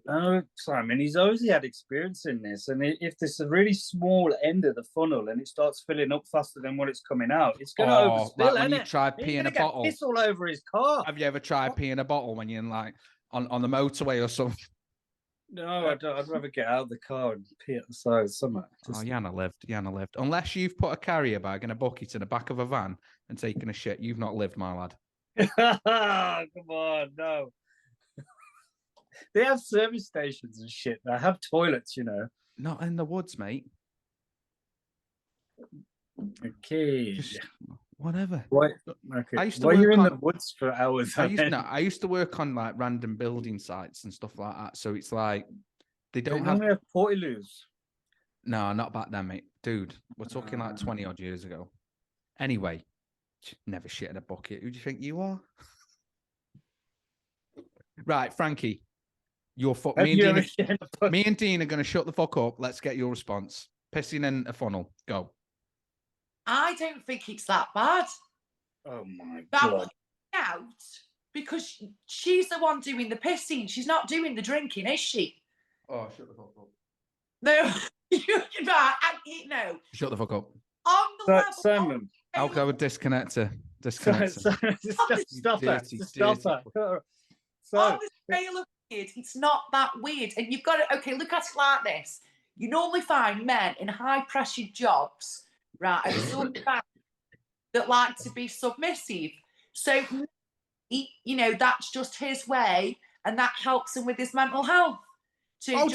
No, Simon, he's obviously had experience in this. And if there's a really small end of the funnel and it starts filling up faster than what it's coming out, it's going to overspill, like when you try peeing a bottle. Piss all over his car. Have you ever tried peeing a bottle when you're in on the motorway or something? No, I'd rather get out of the car and pee at the side of something. Yana lived. Unless you've put a carrier bag and a bucket in the back of a van and taken a shit, you've not lived, my lad. Come on, no. They have service stations and shit. They have toilets, you know. Not in the woods, mate. Okay. Just whatever. What? Okay. I used to Why are you in the woods for hours? I used to work on like random building sites and stuff like that. So it's like They don't have portaloos. No, not back then, mate. Dude, we're talking like 20 odd years ago. Anyway, never shit in a bucket. Who do you think you are? Right, Frankie, you're me and Dean are going to shut the fuck up. Let's get your response. Pissing in a funnel. Go. I don't think it's that bad. Oh my God. Out because she's the one doing the pissing. She's not doing the drinking, is she? Oh, shut the fuck up. No, no. Shut the fuck up. On the level, Simon. I'll go disconnect her. Disconnect her. Stop her. So, on the scale of weird, it's not that weird. And you've got to, okay, look at it like this. You normally find men in high-pressure jobs, right, that like to be submissive. So, you know, that's just his way, and that helps him with his mental health. You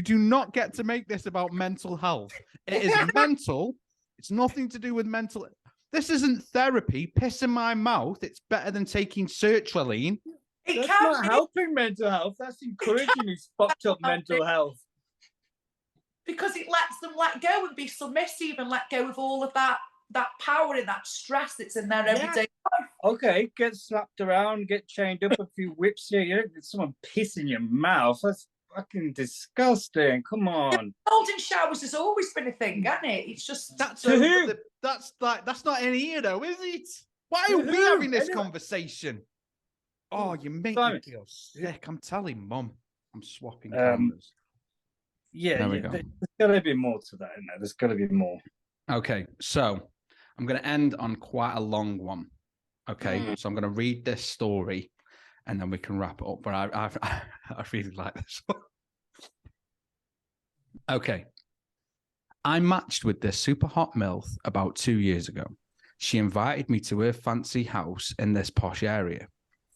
do not get to make this about mental health. It is mental. It's nothing to do with mental. This isn't therapy. Piss in my mouth. It's better than taking sertraline. That's not helping mental health. That's encouraging his fucked up mental health. Because it lets them let go and be submissive and let go of all of that power and that stress that's in their everyday life. Okay, get slapped around, get chained up, a few whips here. You don't get someone piss in your mouth. That's fucking disgusting. Come on. Golden showers has always been a thing, hasn't it? It's just that's not in here though, is it? Why are we having this conversation? Oh, you make me feel sick. I'm telling Mum. I'm swapping cameras. Yeah, there's got to be more to that, isn't there? There's got to be more. Okay, so I'm going to end on quite a long one. Okay, so I'm going to read this story and then we can wrap it up. But I really like this one. Okay. I matched with this super hot MILF about 2 years ago. She invited me to her fancy house in this posh area.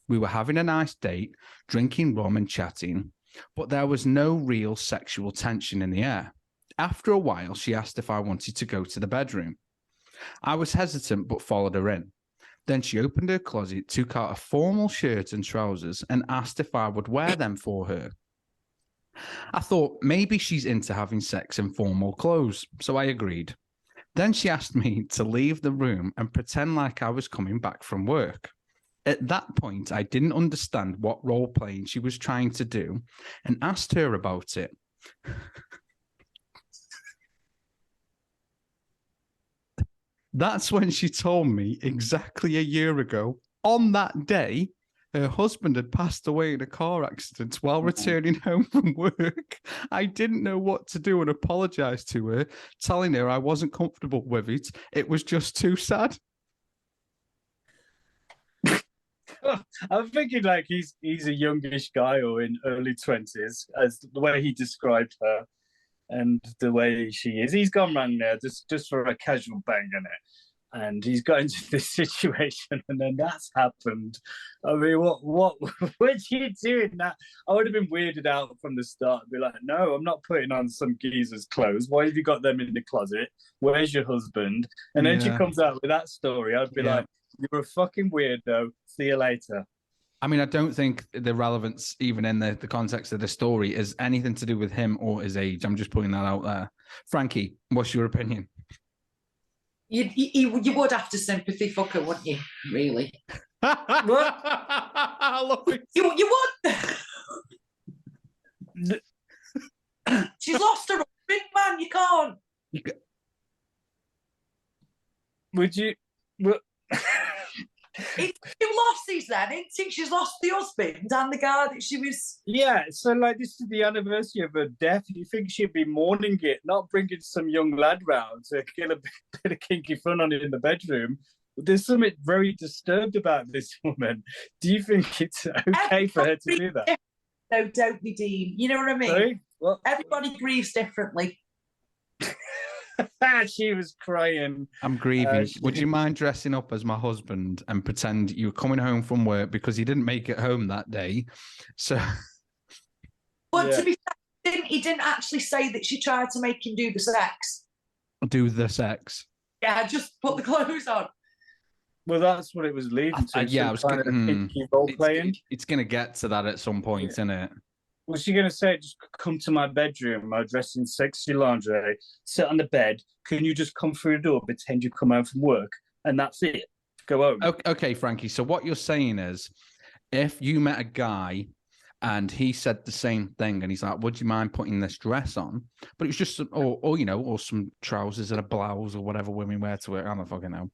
We were having a nice date, drinking rum and chatting, but there was no real sexual tension in the air. After a while, she asked if I wanted to go to the bedroom. I was hesitant, but followed her in. Then she opened her closet, took out a formal shirt and trousers, and asked if I would wear them for her. I thought maybe she's into having sex in formal clothes, so I agreed. Then she asked me to leave the room and pretend like I was coming back from work. At that point, I didn't understand what role-playing she was trying to do and asked her about it. That's when she told me exactly a year ago, on that day, her husband had passed away in a car accident while returning home from work. I didn't know what to do and apologized to her, telling her I wasn't comfortable with it. It was just too sad. I'm thinking like he's a youngish guy or in early 20s, as the way he described her and the way she is. He's gone round there just for a casual bang in it, and he's got into this situation, and then that's happened. I mean, what are you doing? That I would have been weirded out from the start. I'd be like, no, I'm not putting on some geezer's clothes. Why have you got them in the closet? Where's your husband? And then she comes out with that story. I'd be like, you're a fucking weirdo. See you later. I mean, I don't think the relevance, even in the context of the story, is anything to do with him or his age. I'm just putting that out there. Frankie, what's your opinion? You would have to sympathy fuck her, wouldn't you? Really? What? You would. She's lost her big man. You can't. Would you? It's two losses then, isn't it? She's lost the husband and the guy that she was. Yeah, so like this is the anniversary of her death. You think she'd be mourning it, not bringing some young lad round to get a bit of kinky fun on it in the bedroom. There's something very disturbed about this woman. Do you think it's okay for her to do that? No, don't be, Dean. You know what I mean? Sorry? What? Everybody grieves differently. She was crying. I'm grieving. Would you mind dressing up as my husband and pretend you were coming home from work because he didn't make it home that day? So, but to be fair, he didn't actually say that she tried to make him do the sex. Do the sex? Yeah, just put the clothes on. Well, that's what it was leading to. Yeah, I was kind of kinky role playing. It's going to get to that at some point, isn't it? Was she going to say, just come to my bedroom, I'll dress in sexy lingerie, sit on the bed. Can you just come through the door, pretend you come home from work, and that's it? Go home. Okay, Frankie. So what you're saying is, if you met a guy and he said the same thing, and he's like, "Would you mind putting this dress on?" But it was just, or some trousers and a blouse or whatever women wear to work. I don't fucking know.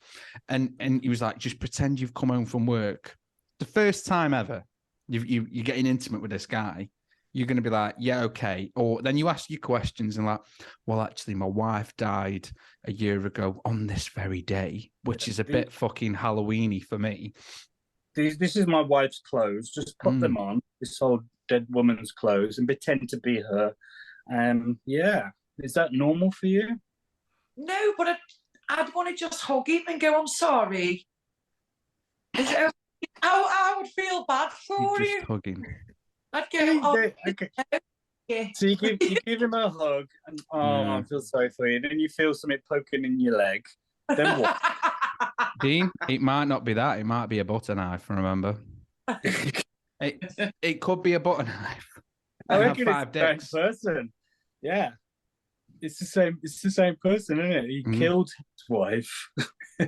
And he was like, "Just pretend you've come home from work." The first time ever, you're getting intimate with this guy. You're going to be like, yeah, okay. Or then you ask your questions and like, well, actually, my wife died a year ago on this very day, which is a bit fucking Halloween-y for me. This is my wife's clothes. Just put them on, this old dead woman's clothes, and pretend to be her. Yeah. Is that normal for you? No, but I'd want to just hug him and go, I'm sorry. I would feel bad for you. Just hugging. I'd go, okay. Yeah. So you give him a hug, and I feel sorry for you. Then you feel something poking in your leg. Then what? Dean, it might not be that. It might be a butter knife, remember? It could be a butter knife. I reckon it's the same person. Yeah. It's the same person, isn't it? He killed his wife.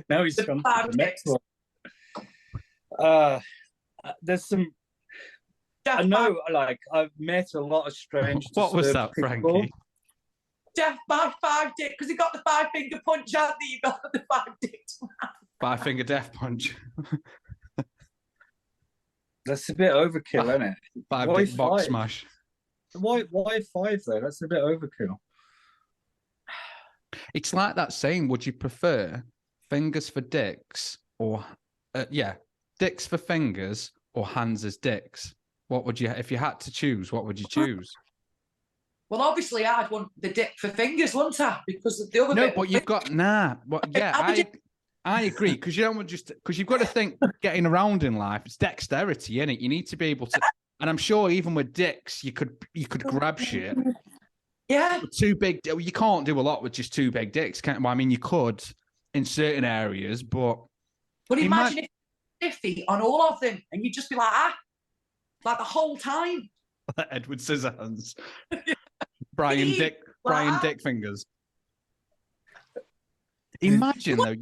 Now he's come to the next one. There's some... I know, like, I've met a lot of strange... What was that, people. Frankie? Death by 5 dicks, because he got the 5-finger punch out there, you got the 5 dicks. 5-finger death punch. That's a bit overkill, isn't it? 5-dick box smash. Why 5, though? That's a bit overkill. It's like that saying, would you prefer fingers for dicks or... dicks for fingers or hands as dicks? What would you, if you had to choose, what would you choose? Well, obviously, I'd want the dick for fingers, wouldn't I? Because of the other bit. No, but you've got, I agree, because you don't want because you've got to think getting around in life, it's dexterity, innit? You need to be able to, and I'm sure even with dicks, you could grab shit. Yeah. Too big, you can't do a lot with just 2 big dicks, can't you? Well, I mean, you could in certain areas, but... But imagine if 50 on all of them, and you'd just be like the whole time. Edward Scissorhands. Brian Dick Fingers. Imagine though,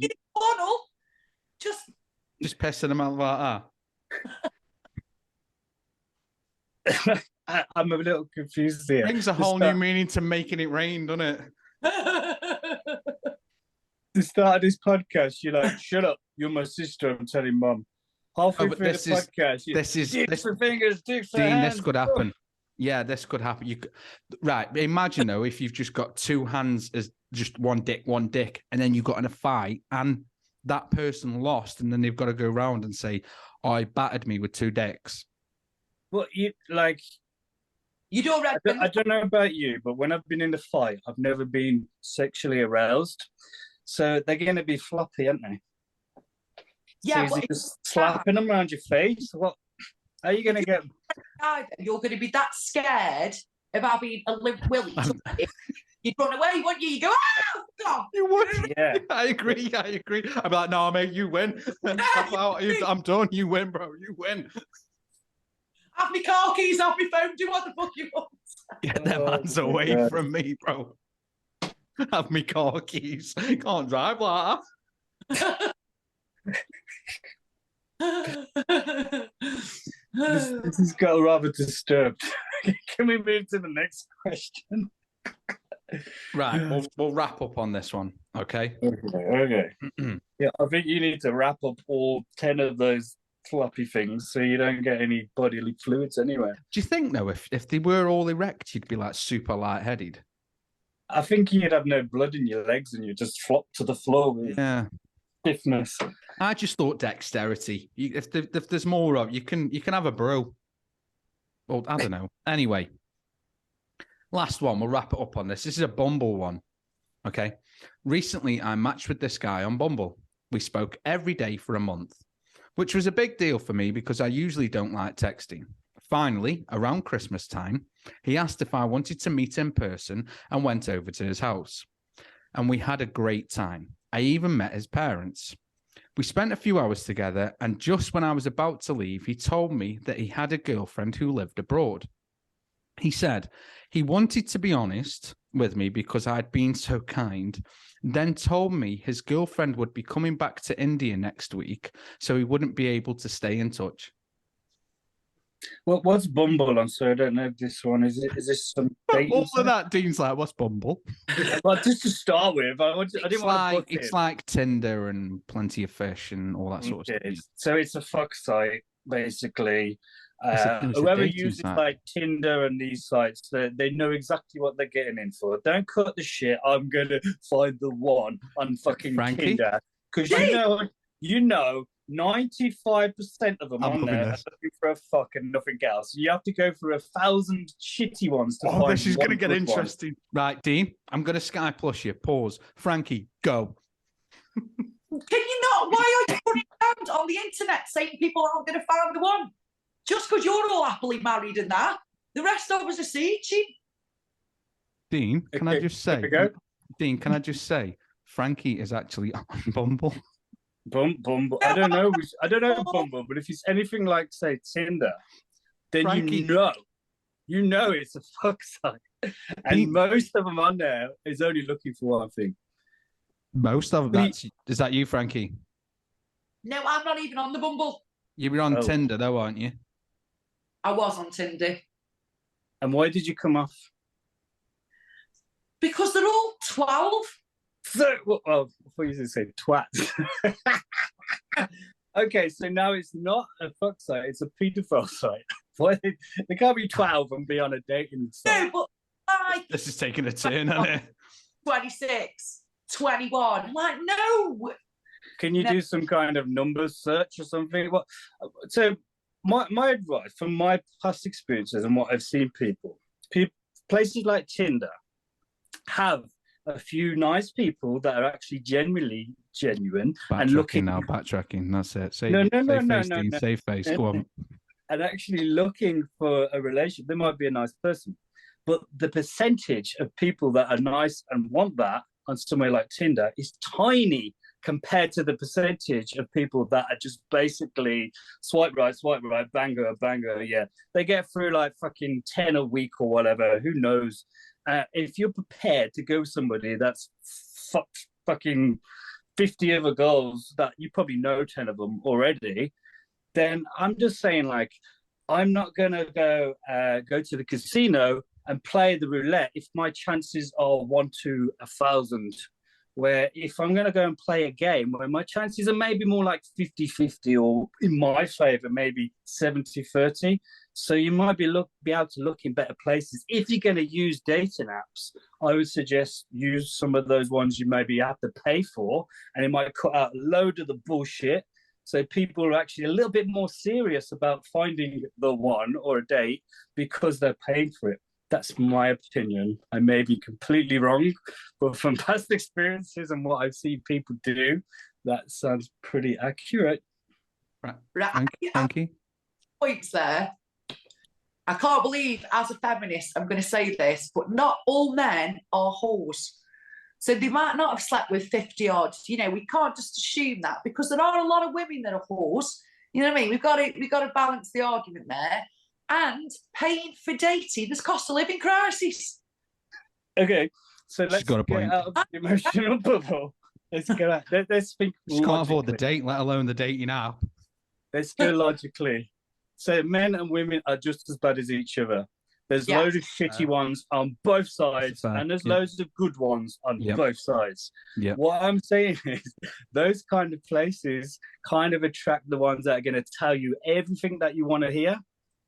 just pissing them out like that. I'm a little confused here. Brings a whole new meaning to making it rain, doesn't it? The start of this podcast, you're like, "Shut up, you're my sister." I'm telling Mum. Halfway through the podcast, dicks for fingers, dicks for hands. This could happen. Yeah, this could happen. Right. Imagine though, if you've just got 2 hands as just one dick, and then you got in a fight and that person lost, and then they've got to go around and say, "Oh, he battered me with 2 dicks." Well, you don't reckon? I don't know about you, but when I've been in the fight, I've never been sexually aroused. So they're going to be floppy, aren't they? Yeah, so just slapping them around your face. What? How are you going to get? You're going to be that scared about being a limp willy. You'd run away, wouldn't you? You go, "Oh, God!" You would. Yeah, I agree. I'm like, "No, mate, you win. I'm done. You win, bro. You win." Have me car keys, have me phone. Do what the fuck you want. Get them hands away from me, bro. Have me car keys. Can't drive like that. This has got rather disturbed. Can we move to the next question? Right, we'll wrap up on this one, okay? Okay. Yeah, I think you need to wrap up all 10 of those floppy things so you don't get any bodily fluids anywhere. Do you think, though, if they were all erect, you'd be like super lightheaded? I think you'd have no blood in your legs and you'd just flop to the floor with stiffness. I just thought dexterity. If there's more of you can have a brew. Well, I don't know. Anyway, last one. We'll wrap it up on this. This is a Bumble one. Okay. Recently, I matched with this guy on Bumble. We spoke every day for a month, which was a big deal for me because I usually don't like texting. Finally, around Christmas time, he asked if I wanted to meet in person and went over to his house. And we had a great time. I even met his parents. We spent a few hours together, and just when I was about to leave, he told me that he had a girlfriend who lived abroad. He said he wanted to be honest with me because I'd been so kind, then told me his girlfriend would be coming back to India next week, so he wouldn't be able to stay in touch. Well, what's Bumble? I'm sorry, I don't know if this one is. This some dating All site? of that, Dean's like, what's Bumble? Well, just to start with, I didn't want to. It's like Tinder and Plenty of Fish and all that sort of stuff. So it's a fuck site, basically. It's a Whoever dating uses site. like Tinder and these sites, they know exactly what they're getting in for. Don't cut the shit. I'm gonna find the one on fucking Frankie? Tinder, because you know, 95% of them on there are looking for a fuck and nothing else. You have to go through 1,000 shitty ones to find. This is going to get good interesting. Right, Dean, I'm going to Sky Plus you. Pause. Frankie, go. Can you not? Why are you putting around on the internet saying people aren't going to find the one? Just because you're all happily married and that, the rest of us are searching. Dean, can I just say? Dean, can I just say? Frankie is actually on Bumble. Bumble. I don't know Bumble, but if it's anything like, say, Tinder, then Frankie, you know it's a fuck site. And most of them on there is only looking for one thing. Most of them. Is that you, Frankie? No, I'm not even on the Bumble. You were on Tinder, though, aren't you? I was on Tinder. And why did you come off? Because they're all 12. So, well, I thought you were going to say twats. Okay, so now it's not a fuck site, it's a paedophile site. Why they can't be 12 and be on a dating site. No, but this is taking a turn, isn't it? 26, 21. I'm like, no. Can you do some kind of numbers search or something? Well, so my advice from my past experiences and what I've seen places like Tinder have a few nice people that are actually genuine and looking now. Backtracking, that's it. Save face. Go on. And actually looking for a relationship. They might be a nice person, but the percentage of people that are nice and want that on somewhere like Tinder is tiny compared to the percentage of people that are just basically swipe right, banger, yeah. They get through like fucking 10 a week or whatever, who knows. If you're prepared to go with somebody that's fucking 50 other girls that you probably know 10 of them already, then I'm just saying, like, I'm not going to go to the casino and play the roulette if my chances are 1 to 1,000. Where if I'm going to go and play a game where my chances are maybe more like 50-50 or in my favor, maybe 70-30. So you might be able to look in better places. If you're going to use dating apps, I would suggest use some of those ones you maybe have to pay for, and it might cut out a load of the bullshit. So people are actually a little bit more serious about finding the one or a date because they're paying for it. That's my opinion. I may be completely wrong, but from past experiences and what I've seen people do, that sounds pretty accurate. Right. Thank you. Points there. I can't believe, as a feminist, I'm going to say this, but not all men are whores. So they might not have slept with 50 odds. You know, we can't just assume that, because there are a lot of women that are whores. You know what I mean? We've got to balance the argument there. And paying for dating, there's cost of living crisis. Okay, so let's get out of the emotional bubble. Let's go out. Let's think. Just can't afford the date, let alone the date you now. Let's go logically. So men and women are just as bad as each other. There's loads of shitty ones on both sides, and there's loads of good ones on both sides. What I'm saying is those kind of places kind of attract the ones that are going to tell you everything that you want to hear.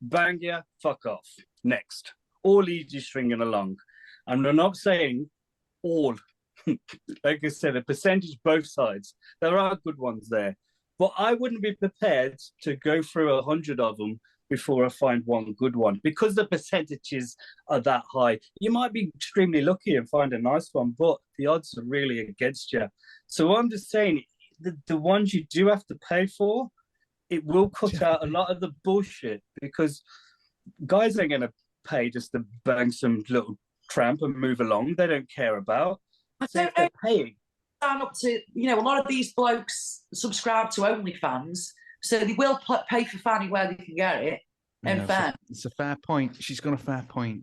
Bang ya, fuck off. Next. Or lead you stringing along. And I'm not saying all. Like I said, a percentage both sides. There are good ones there. But I wouldn't be prepared to go through 100 of them before I find one good one, because the percentages are that high. You might be extremely lucky and find a nice one, but the odds are really against you. So I'm just saying, the ones you do have to pay for, it will cut out a lot of the bullshit, because guys ain't going to pay just to bang some little tramp and move along. They don't care about. So if they're paying. sign up to, a lot of these blokes subscribe to OnlyFans, so they will pay for fanny where they can get it. And it's a fair point. She's got a fair point.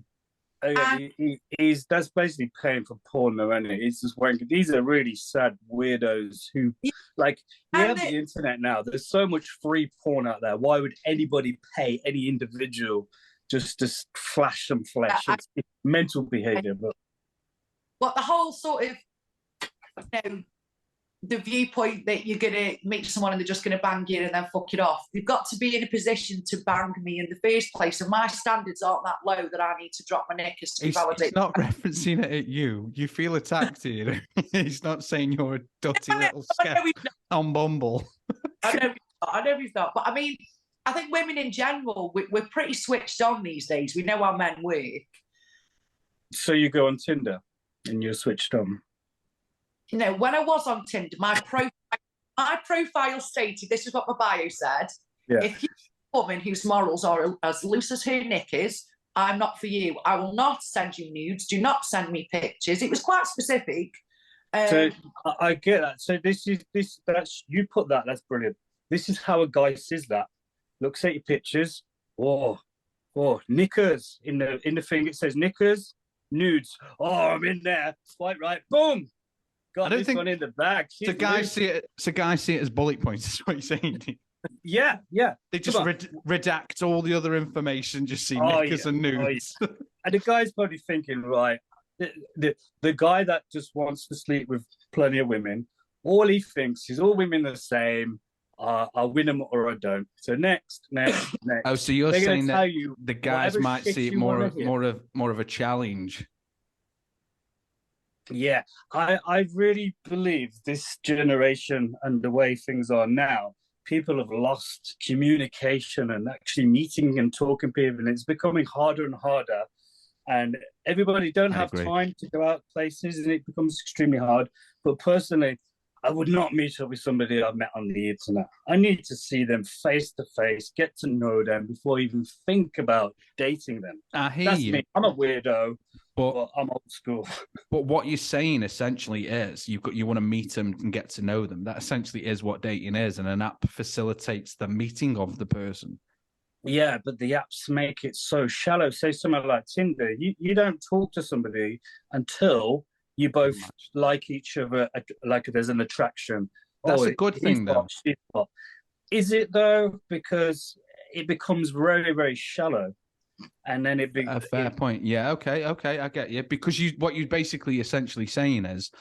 Oh, yeah, that's basically paying for porn, though, isn't it? It's just wanking. These are really sad weirdos who, like, you have the internet now. There's so much free porn out there. Why would anybody pay any individual just to flash some flesh? It's mental behavior. But the whole sort of, the viewpoint that you're going to meet someone and they're just going to bang you and then fuck it off. They've got to be in a position to bang me in the first place. And my standards aren't that low that I need to drop my knickers to validate. He's not referencing it at you. You feel attacked here. He's not saying you're a dirty little scat on Bumble. I know he's not. But I mean, I think women in general, we're pretty switched on these days. We know how men work. So you go on Tinder and you're switched on? When I was on Tinder, my profile stated, this is what my bio said, if you're a woman whose morals are as loose as her knickers, I'm not for you. I will not send you nudes. Do not send me pictures. It was quite specific. So I get that. So that's you put that. That's brilliant. This is how a guy says that. Looks at your pictures. Oh, knickers in the thing. It says knickers, nudes. Oh, I'm in there. Swipe right. Boom. Got this one in the bag. So guys see it as bullet points. Is what you're saying? Yeah. They just redact all the other information. Just see knickers and nudes. Oh, yeah. And the guy's probably thinking, right, the guy that just wants to sleep with plenty of women, all he thinks is all women are the same. I'll win them or I don't. So next. Oh, so you're saying that the guys might see it more of a challenge. Yeah, I really believe this generation and the way things are now, people have lost communication and actually meeting and talking to people, and it's becoming harder and harder. And everybody don't have time to go out places, and it becomes extremely hard. But personally, I would not meet up with somebody I've met on the internet. I need to see them face to face, get to know them before I even think about dating them. I hear you. Me. I'm a weirdo. But I'm old school. But what you're saying essentially is you want to meet them and get to know them. That essentially is what dating is, and an app facilitates the meeting of the person. Yeah, but the apps make it so shallow. Say something like Tinder, you don't talk to somebody until you both like each other, like there's an attraction. That's a good thing, though. Is it though? Because it becomes very, very shallow. And then a fair point. Yeah, okay, I get you. Because what you're basically essentially saying is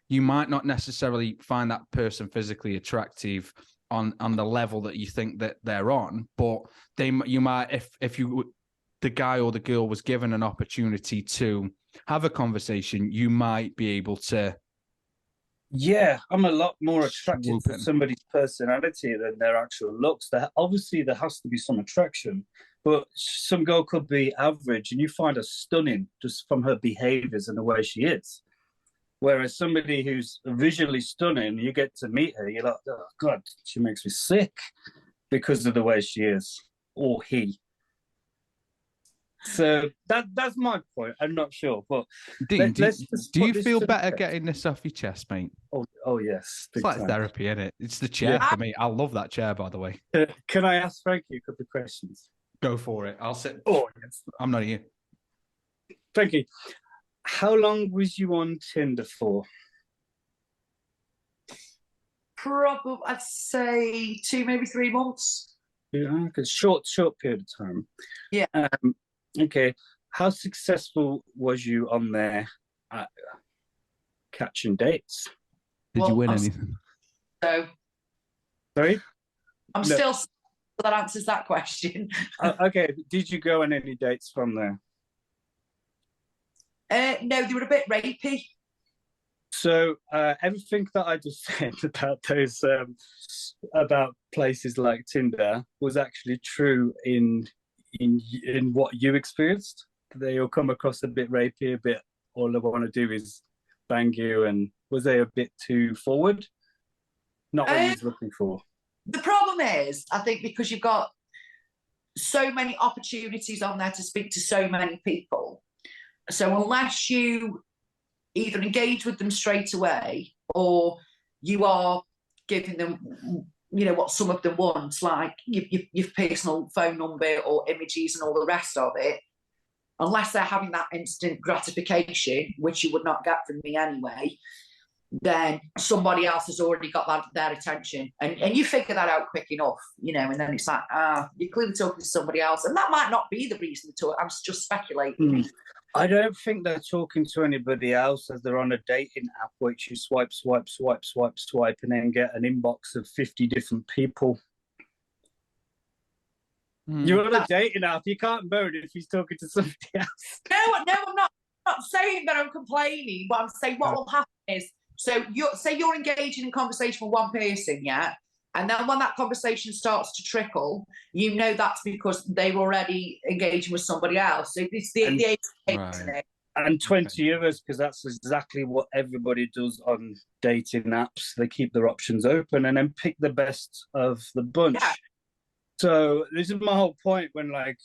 you might not necessarily find that person physically attractive on the level that you think that they're on, but you might, if the guy or the girl was given an opportunity to have a conversation, you might be able to. Yeah, I'm a lot more attracted to somebody's personality than their actual looks. There has to be some attraction. But some girl could be average and you find her stunning just from her behaviors and the way she is. Whereas somebody who's visually stunning, you get to meet her, you're like, oh, God, she makes me sick because of the way she is, or he. So that's my point. I'm not sure. But Dean, do you feel better getting this off your chest, mate? Oh yes. It's like therapy, isn't it? It's the chair for me. I love that chair, by the way. Can I ask Frankie a couple of questions? Go for it. I'll sit. Oh, yes. I'm not here. Frankie, how long was you on Tinder for? Probably, I'd say 2, maybe 3 months. Yeah, short period of time. Yeah. Okay. How successful was you on there at catching dates? Did you win anything? Sorry? I'm still. That answers that question. Okay. Did you go on any dates from there? No, they were a bit rapey. So everything that I just said about those about places like Tinder was actually true in what you experienced. They all come across a bit rapey, a bit all I want to do is bang you, and was they a bit too forward? Not what you was looking for. The problem is, I think, because you've got so many opportunities on there to speak to so many people. So unless you either engage with them straight away or you are giving them, you know, what some of them want, like your personal phone number or images and all the rest of it, unless they're having that instant gratification, which you would not get from me anyway, then somebody else has already got their attention. And you figure that out quick enough, you know, and then it's like, you're clearly talking to somebody else. And that might not be the reason to talk. I'm just speculating. I don't think they're talking to anybody else as they're on a dating app, which you swipe, and then get an inbox of 50 different people. You're on a dating app. You can't moan if he's talking to somebody else. No, I'm not saying that I'm complaining, but I'm saying what will happen is, so you're engaging in conversation with one person, yeah? And then when that conversation starts to trickle, you know that's because they were already engaging with somebody else. So it's and 20 others, because that's exactly what everybody does on dating apps. They keep their options open and then pick the best of the bunch. Yeah. So this is my whole point. When, like,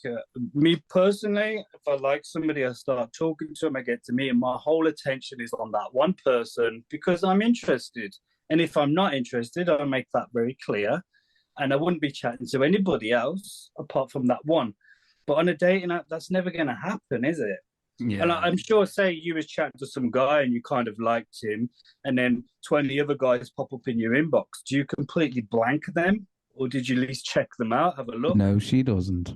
me personally, if I like somebody, I start talking to them, I get to meet them, my whole attention is on that one person because I'm interested. And if I'm not interested, I'll make that very clear. And I wouldn't be chatting to anybody else apart from that one. But on a dating app, that's never going to happen, is it? Yeah. And I'm sure, say you was chatting to some guy and you kind of liked him, and then 20 other guys pop up in your inbox. Do you completely blank them? Or did you at least check them out, have a look? No, she doesn't.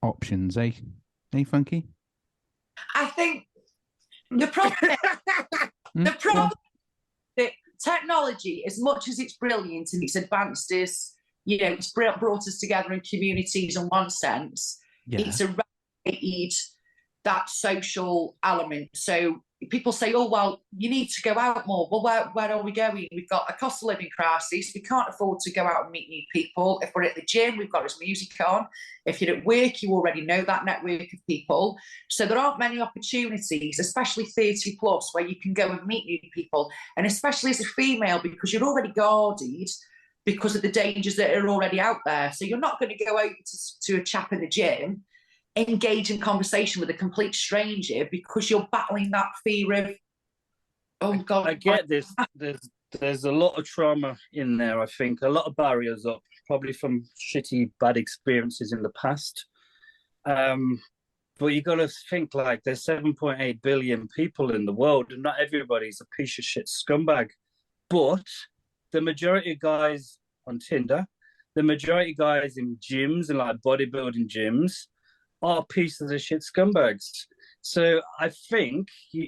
Options, eh? Hey, Frankie? I think the problem that technology, as much as it's brilliant and it's advanced us, you know, it's brought us together in communities in one sense, it's eradicated that social element. So people say, oh, well, you need to go out more. Well, where are we going? We've got a cost of living crisis. We can't afford to go out and meet new people. If we're at the gym, we've got this music on. If you're at work, you already know that network of people. So there aren't many opportunities, especially 30 plus, where you can go and meet new people. And especially as a female, because you're already guarded because of the dangers that are already out there. So you're not going to go over to a chap in the gym, engage in conversation with a complete stranger because you're battling that fear of, oh God. I get this. There's a lot of trauma in there, I think. A lot of barriers up, probably from shitty, bad experiences in the past. But you got to think, like, there's 7.8 billion people in the world, and not everybody's a piece of shit scumbag. But the majority of guys on Tinder, the majority of guys in gyms and like bodybuilding gyms, are pieces of shit scumbags. So I think,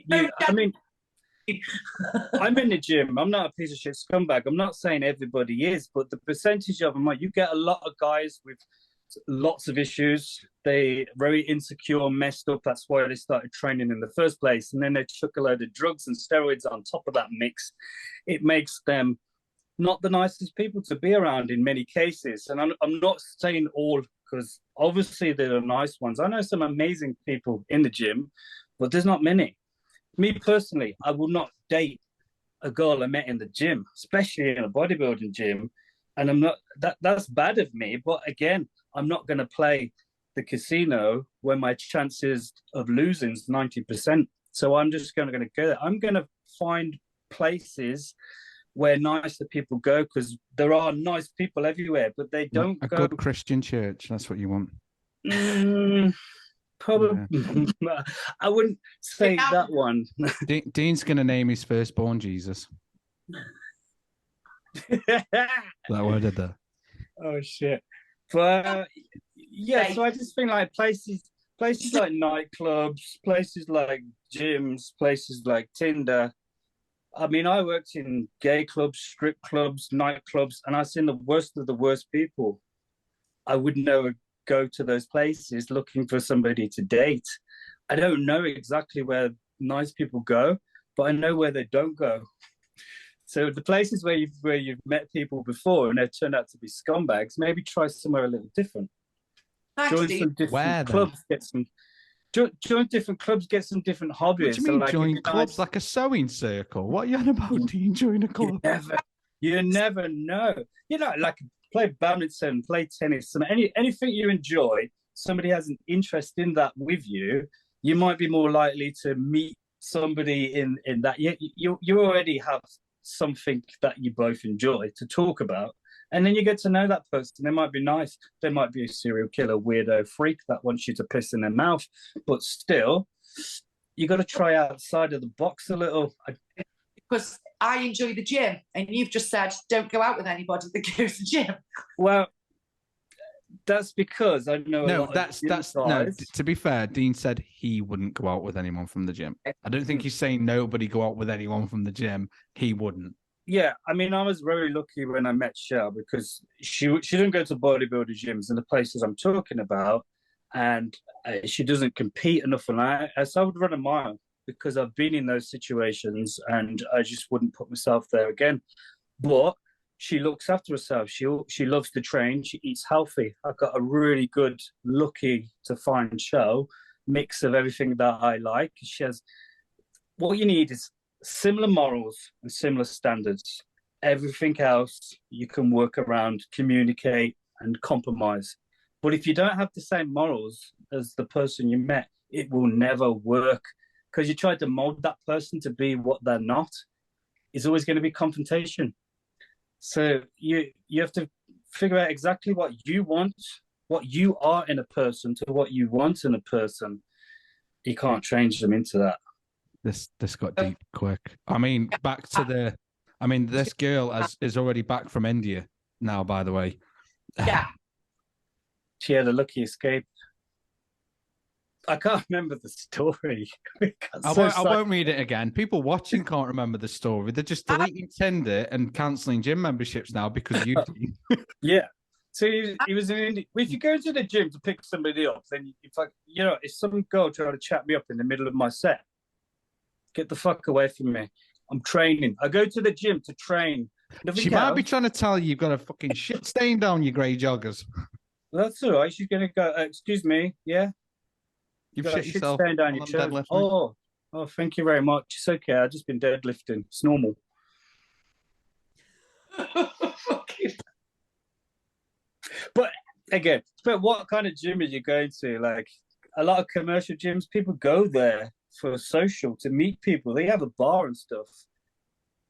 I mean, I'm in the gym. I'm not a piece of shit scumbag. I'm not saying everybody is, but the percentage of them, you get a lot of guys with lots of issues. They very insecure, messed up. That's why they started training in the first place. And then they took a load of drugs and steroids on top of that mix. It makes them not the nicest people to be around in many cases. And I'm not saying all, because obviously there are nice ones. I know some amazing people in the gym, but there's not many. Me personally, I will not date a girl I met in the gym, especially in a bodybuilding gym. And I'm not, that's bad of me. But again, I'm not going to play the casino where my chances of losing is 90%. So I'm just going to go there. I'm going to find places where nicer people go, because there are nice people everywhere, but they don't go. A good Christian church, that's what you want. Probably. Yeah. I wouldn't say that one. Dean's going to name his firstborn Jesus. That word did that. Oh, shit. But, yeah, so I just think like places like nightclubs, places like gyms, places like Tinder. I mean, I worked in gay clubs, strip clubs, nightclubs, and I've seen the worst of the worst people. I would never go to those places looking for somebody to date. I don't know exactly where nice people go, but I know where they don't go. So the places where you've met people before and they've turned out to be scumbags, maybe try somewhere a little different. Join some different clubs, join different clubs, get some different hobbies. What do you mean join clubs? Like a sewing circle? What are you on about? Do you join a club? You never know. You know, like play badminton, play tennis, anything you enjoy, somebody has an interest in that with you, you might be more likely to meet somebody in that you already have something that you both enjoy to talk about, and then you get to know that person. They might be nice, they might be a serial killer weirdo freak that wants you to piss in their mouth, but still you got to try outside of the box a little. Because I enjoy the gym, and you've just said don't go out with anybody that goes to the gym. Well, that's because I know. No, that's no. To be fair, Dean said he wouldn't go out with anyone from the gym. I don't think he's saying nobody go out with anyone from the gym. He wouldn't. Yeah, I mean, I was very lucky when I met Shell because she didn't go to bodybuilder gyms in the places I'm talking about, and she doesn't compete enough. And so I would run a mile because I've been in those situations, and I just wouldn't put myself there again. But she looks after herself. She loves to train. She eats healthy. I've got a really good, lucky to find show mix of everything that I like. She has what you need is similar morals and similar standards. Everything else you can work around, communicate, and compromise. But if you don't have the same morals as the person you met, it will never work because you try to mold that person to be what they're not. It's always going to be confrontation. So you have to figure out exactly what you want, what you are in a person to what you want in a person. You can't change them into that. This got deep quick. I mean, back to this girl is already back from India now, by the way. Yeah. She had a lucky escape. I can't remember the story. I won't read it again. People watching can't remember the story. They're just deleting Tinder and cancelling gym memberships now because you do. Yeah. So he was in India. If you go to the gym to pick somebody up, then if some girl trying to chat me up in the middle of my set, get the fuck away from me. I'm training. I go to the gym to train. She might be trying to tell you you've got a fucking shit stain down your grey joggers. That's all right. She's going to go, excuse me, yeah? You've shit yourself. Stain down your shirt. Oh, thank you very much. It's okay. I've just been deadlifting. It's normal. But again, what kind of gym are you going to? Like a lot of commercial gyms, people go there for social to meet people. They have a bar and stuff.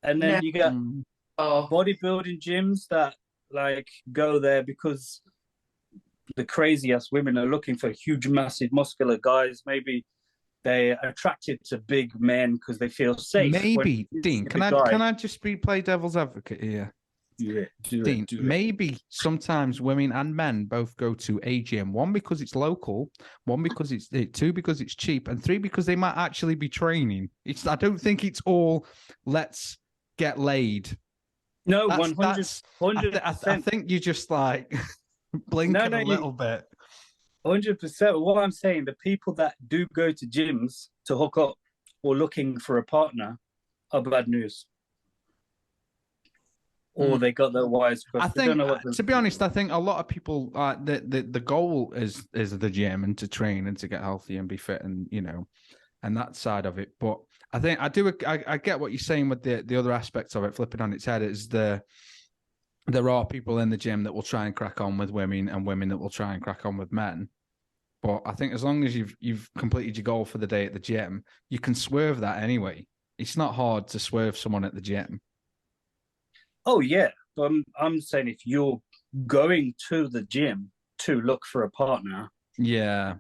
And then you get bodybuilding gyms that like go there because the crazy ass women are looking for huge, massive, muscular guys. Maybe they're attracted to big men because they feel safe. Maybe, Dean, can I just play devil's advocate here? Dean, maybe sometimes women and men both go to a gym. One because it's local, one because it's two because it's cheap, and three because they might actually be training. I don't think it's all let's get laid. No, 100%. I think you just like blinking a little bit. 100%. What I'm saying, the people that do go to gyms to hook up or looking for a partner are bad news. Or they got their wires crossed. I think, to be honest, I think a lot of people, the goal is the gym and to train and to get healthy and be fit and, and that side of it. But I think I get what you're saying with the other aspects of it, flipping on its head, is there are people in the gym that will try and crack on with women and women that will try and crack on with men. But I think as long as you've completed your goal for the day at the gym, you can swerve that anyway. It's not hard to swerve someone at the gym. Oh, yeah. But I'm saying if you're going to the gym to look for a partner, yeah,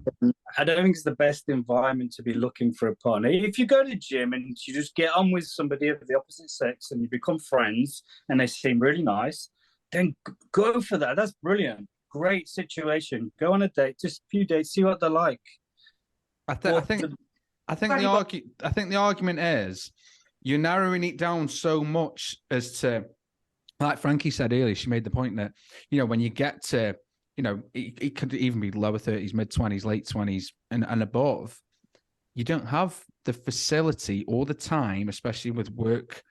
I don't think it's the best environment to be looking for a partner. If you go to the gym and you just get on with somebody of the opposite sex and you become friends and they seem really nice, then go for that. That's brilliant. Great situation. Go on a date, just a few dates, see what they're like. I think the argument is you're narrowing it down so much as to, like Frankie said earlier, she made the point that, when you get to, it could even be lower 30s, mid 20s, late 20s and above, you don't have the facility or the time, especially with work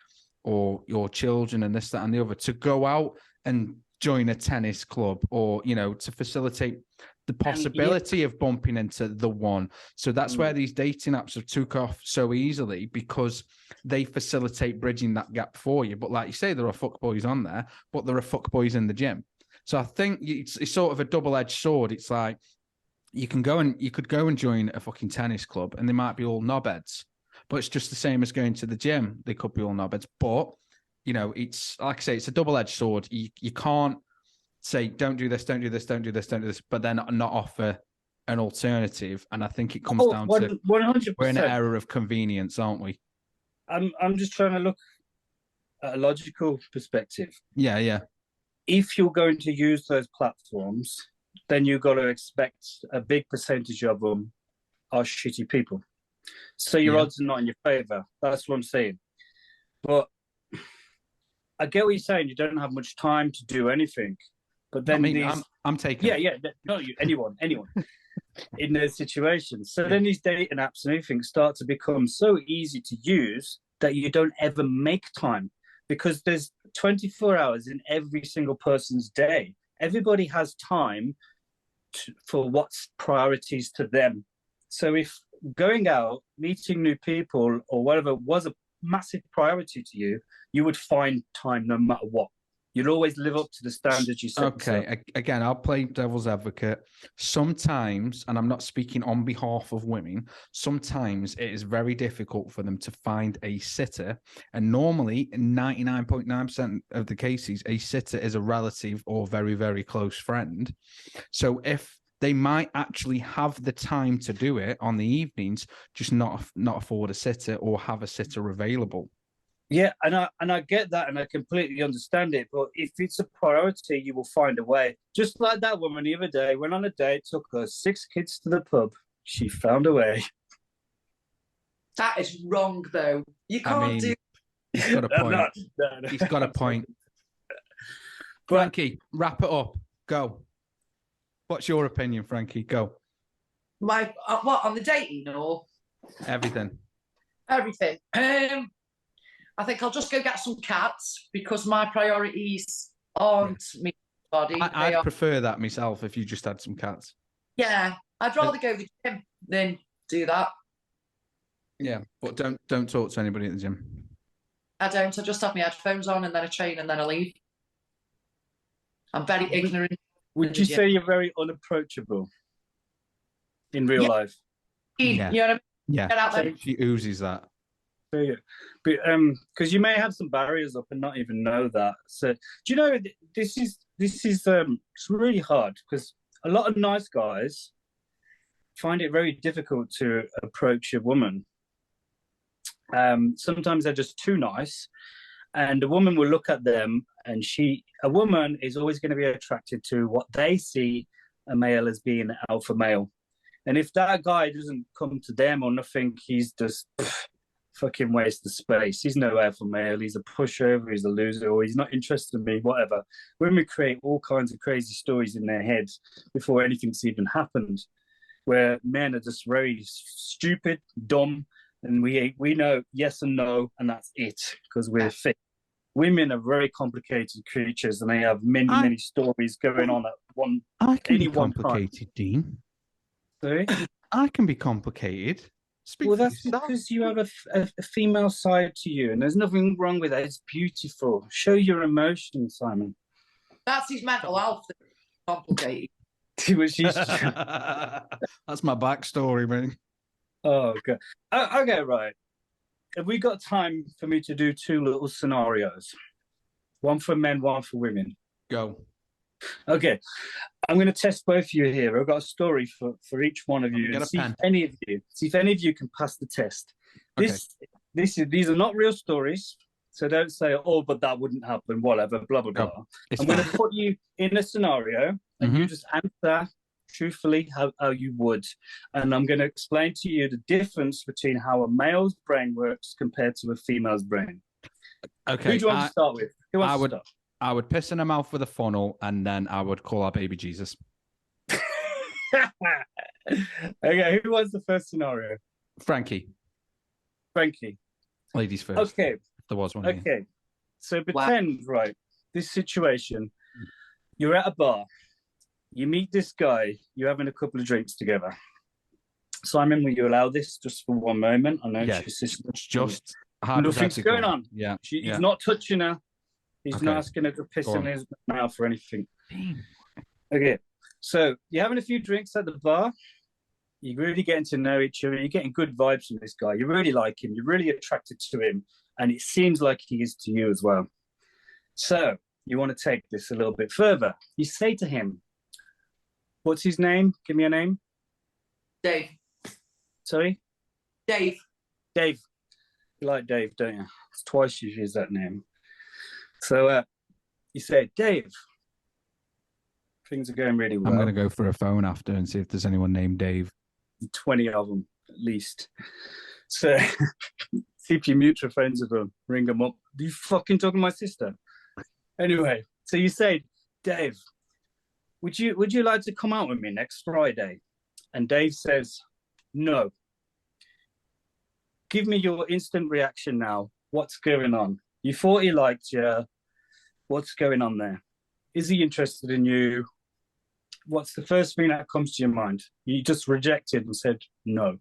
or your children and this, that, and the other, to go out and join a tennis club or, to facilitate the possibility of bumping into the one. So that's where these dating apps have took off so easily, because they facilitate bridging that gap for you. But like you say, there are fuckboys on there, but there are fuckboys in the gym. So I think it's sort of a double-edged sword. It's like you could go and join a fucking tennis club and they might be all knobheads. But it's just the same as going to the gym. They could be all knobheads. But, you know, it's like I say, it's a double-edged sword. You can't say, don't do this, don't do this, don't do this, don't do this, but then not offer an alternative. And I think it comes down to 100%. We're in an era of convenience, aren't we? I'm just trying to look at a logical perspective. Yeah, yeah. If you're going to use those platforms, then you've got to expect a big percentage of them are shitty people. So your odds are not in your favor. That's what I'm saying. But I get what you're saying. You don't have much time to do anything. But then I'm taking. Yeah. Not you. Anyone. In those situations. So then these dating apps and everything start to become so easy to use that you don't ever make time, because there's 24 hours in every single person's day. Everybody has time for what's priorities to them. So if going out, meeting new people or whatever was a massive priority to you, you would find time no matter what. You'd always live up to the standards you set. Okay, again, I'll play devil's advocate. Sometimes, and I'm not speaking on behalf of women, sometimes it is very difficult for them to find a sitter. And normally, in 99.9% of the cases, a sitter is a relative or very, very close friend. So if they might actually have the time to do it on the evenings, just not afford a sitter or have a sitter available. Yeah, and I get that, and I completely understand it. But if it's a priority, you will find a way. Just like that woman the other day, went on a date, took her 6 kids to the pub. She found a way. That is wrong, though. You can't do. He's got a point. No. He's got a point. Frankie, wrap it up. Go. What's your opinion, Frankie? Go. My what on the dating or everything? Everything. I think I'll just go get some cats because my priorities aren't me body. I'd prefer that myself if you just had some cats. Yeah, I'd rather go to the gym than do that. Yeah, but don't talk to anybody at the gym. I don't. I just have my headphones on and then I train and then I leave. I'm very ignorant. Would you say you're very unapproachable in real life? Yeah. You know what I mean? Yeah. Get out there. She oozes that. But because you may have some barriers up and not even know that. So do you know this is it's really hard because a lot of nice guys find it very difficult to approach a woman. Sometimes they're just too nice, and a woman will look at them, and a woman is always going to be attracted to what they see a male as being an alpha male, and if that guy doesn't come to them or nothing, he's just fucking waste of space. He's no alpha male. He's a pushover. He's a loser, or he's not interested in me. Whatever. Women create all kinds of crazy stories in their heads before anything's even happened, where men are just very stupid, dumb, and we know yes and no, and that's it because we're fit. Women are very complicated creatures, and they have many stories going on at one. I can be complicated, Dean. Sorry, I can be complicated. Well, that's because you have a female side to you, and there's nothing wrong with that. It's beautiful. Show your emotions, Simon. That's his mental health. Complicated. That's my backstory, man. Oh, God. Okay, right. Have we got time for me to do 2 little scenarios? One for men, one for women. Go. Okay. I'm going to test both of you here. I've got a story for each one of you. See if any of you can pass the test. Okay. These are not real stories, so don't say, "Oh, but that wouldn't happen." Whatever, blah blah blah. I'm going to put you in a scenario, and you just answer truthfully how you would, and I'm going to explain to you the difference between how a male's brain works compared to a female's brain. Okay. Who do you want to start with? Who wants to start? I would piss in her mouth with a funnel, and then I would call our baby Jesus. Okay, who wants the first scenario? Frankie. Ladies first. Okay. If there was one. Okay. Here. So pretend, right, this situation, you're at a bar, you meet this guy, you're having a couple of drinks together. Simon, will you allow this just for one moment? I know she's just nothing's going on. Yeah. He's not touching her. He's not asking her to piss in his mouth or anything. Okay, so you're having a few drinks at the bar, You're really getting to know each other. You're getting good vibes from this guy. You really like him. You're really attracted to him. And it seems like he is to you as well. So you want to take this a little bit further. You say to him, what's his name? Give me a name. Dave. Sorry? Dave. Dave. You like Dave, don't you? It's twice you've used that name. So you say, Dave, things are going really well. I'm going to go for a phone after and see if there's anyone named Dave. 20 of them, at least. So see if you're mutual friends with them. Ring them up. Are you fucking talking to my sister? Anyway, so you say, Dave, would you like to come out with me next Friday? And Dave says, no. Give me your instant reaction now. What's going on? You thought he liked you. What's going on there? Is he interested in you? What's the first thing that comes to your mind? You just rejected and said no.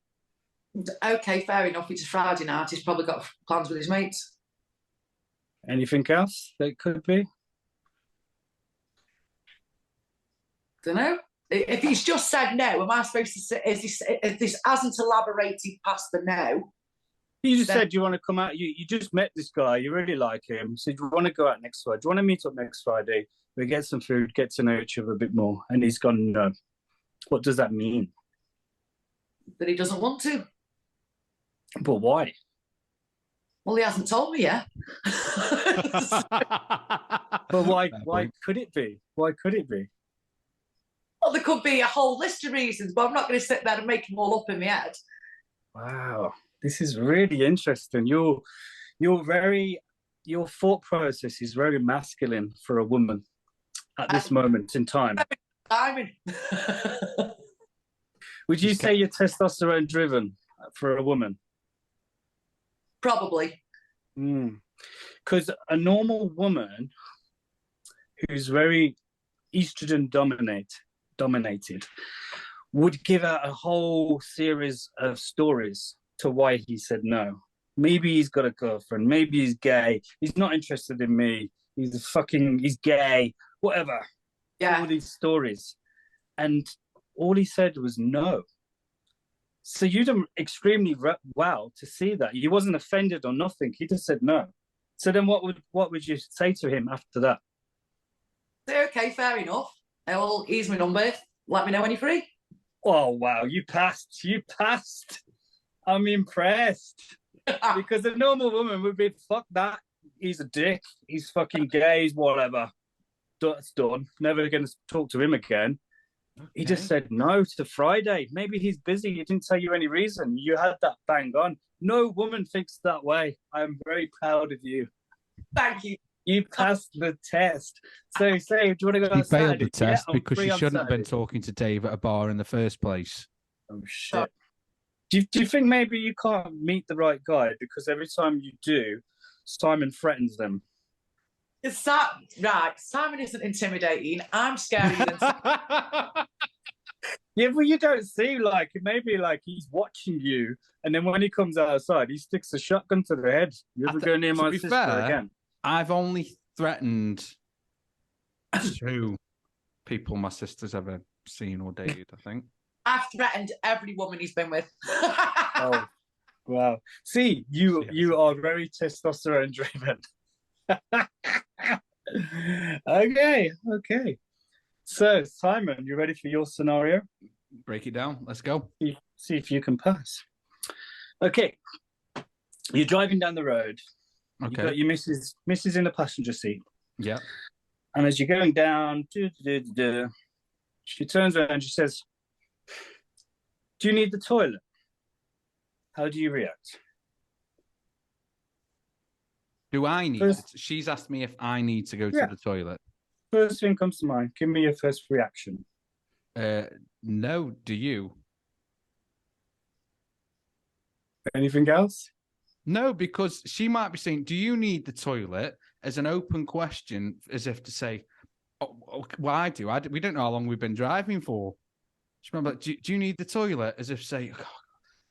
Okay, fair enough. It's a Friday night. He's probably got plans with his mates. Anything else that it could be? Don't know. If he's just said no, am I supposed to say, if this hasn't elaborated past the no? You just said you want to come out. You just met this guy. You really like him. So you want to go out next Friday. Do you want to meet up next Friday? We get some food, get to know each other a bit more. And he's gone, no. What does that mean? That he doesn't want to. But why? Well, he hasn't told me yet. But why could it be? Why could it be? Well, there could be a whole list of reasons, but I'm not going to sit there and make them all up in my head. Wow, this is really interesting. Your thought process is very masculine for a woman at this moment in time. Simon. Would you say you're testosterone driven for a woman? Probably. Because a normal woman who's very estrogen dominated would give out a whole series of stories to why he said no. Maybe he's got a girlfriend. Maybe he's gay. He's not interested in me. He's gay. Whatever. Yeah. All these stories. And all he said was no. So you done extremely well to see that. He wasn't offended or nothing. He just said no. So then what would you say to him after that? Okay, fair enough. Well, here's my number. Let me know when you're free. Oh, wow. You passed. I'm impressed. Because a normal woman would be, fuck that. He's a dick. He's fucking gay. He's whatever. That's done. Never going to talk to him again. Okay. He just said no to Friday. Maybe he's busy. He didn't tell you any reason. You had that bang on. No woman thinks that way. I'm very proud of you. Thank you. You passed the test. So say, do you want to go outside? He failed the test because she shouldn't have been talking to Dave at a bar in the first place. Oh, shit. Do you think maybe you can't meet the right guy because every time you do, Simon threatens them? It's that right. Simon isn't intimidating. I'm scarier than Yeah, but you don't see maybe he's watching you, and then when he comes outside, he sticks a shotgun to the head. You ever go near my sister again? I've only threatened 2 people my sister's ever seen or dated, I think. I've threatened every woman he's been with. Oh, wow. See, you are very testosterone driven. Okay. So, Simon, you ready for your scenario? Break it down. Let's go. See if you can pass. Okay. You're driving down the road. Okay. You've got your missus in the passenger seat. Yeah. And as you're going down, she turns around and she says, do you need the toilet? How do you react? Do I need She's asked me if I need to go to the toilet. First thing comes to mind. Give me your first reaction. No, do you? Anything else? No, because she might be saying, do you need the toilet? As an open question, as if to say, oh, well, I do. We don't know how long we've been driving for. She might be like, do you need the toilet? As if to say, oh,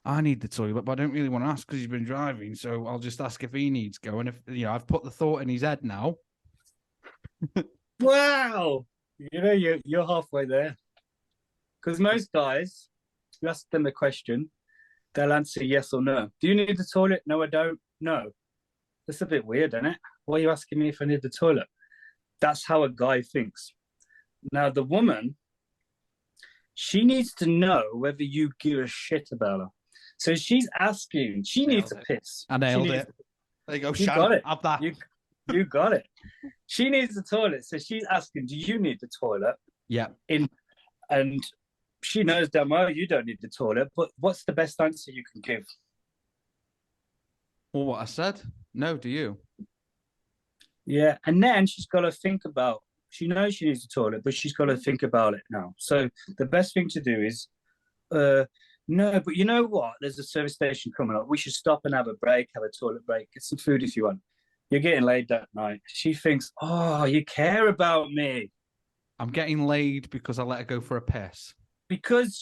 I need the toilet, but I don't really want to ask because he's been driving, so I'll just ask if he needs to go. And if I've put the thought in his head now. Wow, you're halfway there. Because most guys you ask them a question, they'll answer yes or no. Do you need the toilet? No, I don't. No. That's a bit weird, isn't it? Why are you asking me if I need the toilet? That's how a guy thinks. Now, the woman, she needs to know whether you give a shit about her. So she's asking, she needs to piss. I nailed it. There you go, You Shan. got it. Have that. You got it. She needs the toilet. So she's asking, do you need the toilet? Yeah. And she knows damn well you don't need the toilet, but what's the best answer you can give? Well, what I said. No, do you? Yeah. And then she's got to think about, she knows she needs the toilet, but she's got to think about it now. So the best thing to do is, no, but you know what? There's a service station coming up. We should stop and have a break, have a toilet break, get some food if you want. You're getting laid that night. She thinks, oh, you care about me. I'm getting laid because I let her go for a piss. Because,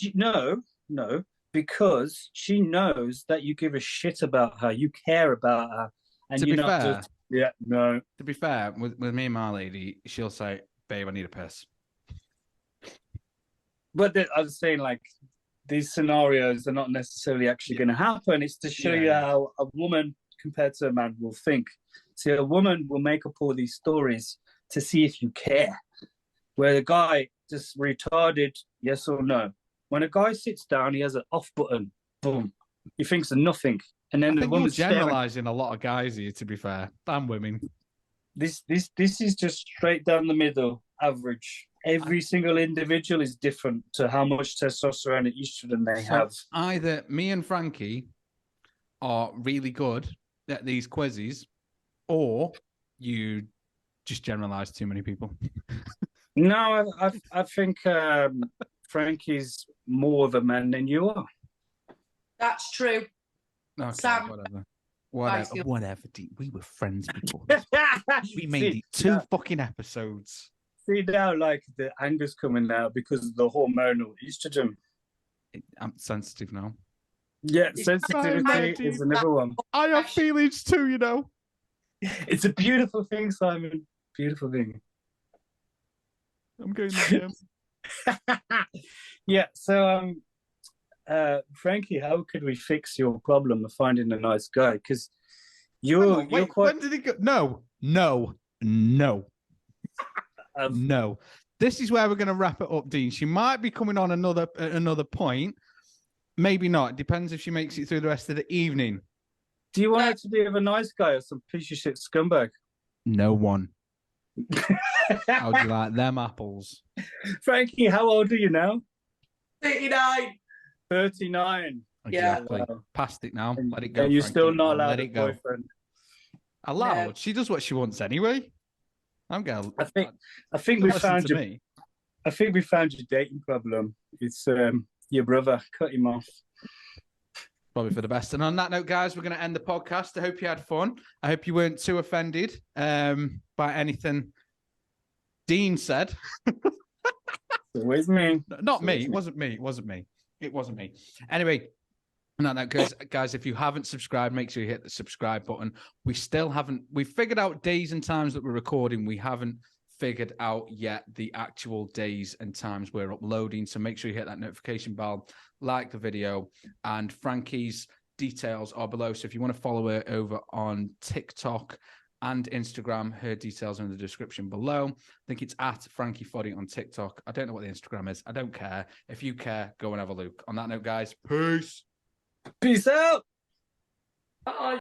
because she knows that you give a shit about her. You care about her. And To you're be not fair, just, yeah, no. To be fair, with me and my lady, she'll say, babe, I need a piss. But I was saying, like, these scenarios are not necessarily actually going to happen. It's to show you how a woman compared to a man will think. So a woman will make up all these stories to see if you care. Where the guy just retarded, yes or no. When a guy sits down, he has an off button. Boom. He thinks of nothing. And then the woman's generalizing a lot of guys here, to be fair. And women. This is just straight down the middle, average. Every single individual is different to how much testosterone and estrogen they have. Either me and Frankie are really good at these quizzes, or you just generalize too many people. No, I think Frankie's more of a man than you are. That's true. Okay, Sam, whatever. We were friends before. We made it two fucking episodes. See now, like the anger's coming out because of the hormonal estrogen. I'm sensitive now. Yeah, sensitivity is another one. I have feelings too, you know. It's a beautiful thing, Simon. Beautiful thing. I'm going to the gym. Yeah, so Frankie, how could we fix your problem of finding a nice guy? Because you're quite. When did it go? No. No. This is where we're going to wrap it up, Dean. She might be coming on another point. Maybe not. It depends if she makes it through the rest of the evening. Do you want her to be with a nice guy or some piece of shit scumbag? No one. How do you like them apples? Frankie, how old are you now? 39. 39. Exactly. Yeah, wow. Past it now. Let it go. And you're Frankie. still not allowed Let a it go. boyfriend. Allowed. No. She does what she wants anyway. I'm going. I think we found your. I think we found your dating problem. It's your brother. Cut him off. Probably for the best. And on that note, guys, we're going to end the podcast. I hope you had fun. I hope you weren't too offended by anything Dean said. It was me. Not me. It wasn't me. It wasn't me. Anyway, on that note, guys, if you haven't subscribed, make sure you hit the subscribe button. We figured out days and times that we're recording. We haven't figured out yet the actual days and times we're uploading. So make sure you hit that notification bell, like the video, and Frankie's details are below. So if you want to follow her over on TikTok and Instagram, her details are in the description below. I think it's at Frankie Foddy on TikTok. I don't know what the Instagram is. I don't care. If you care, go and have a look. On that note, guys, peace. Peace out. Bye.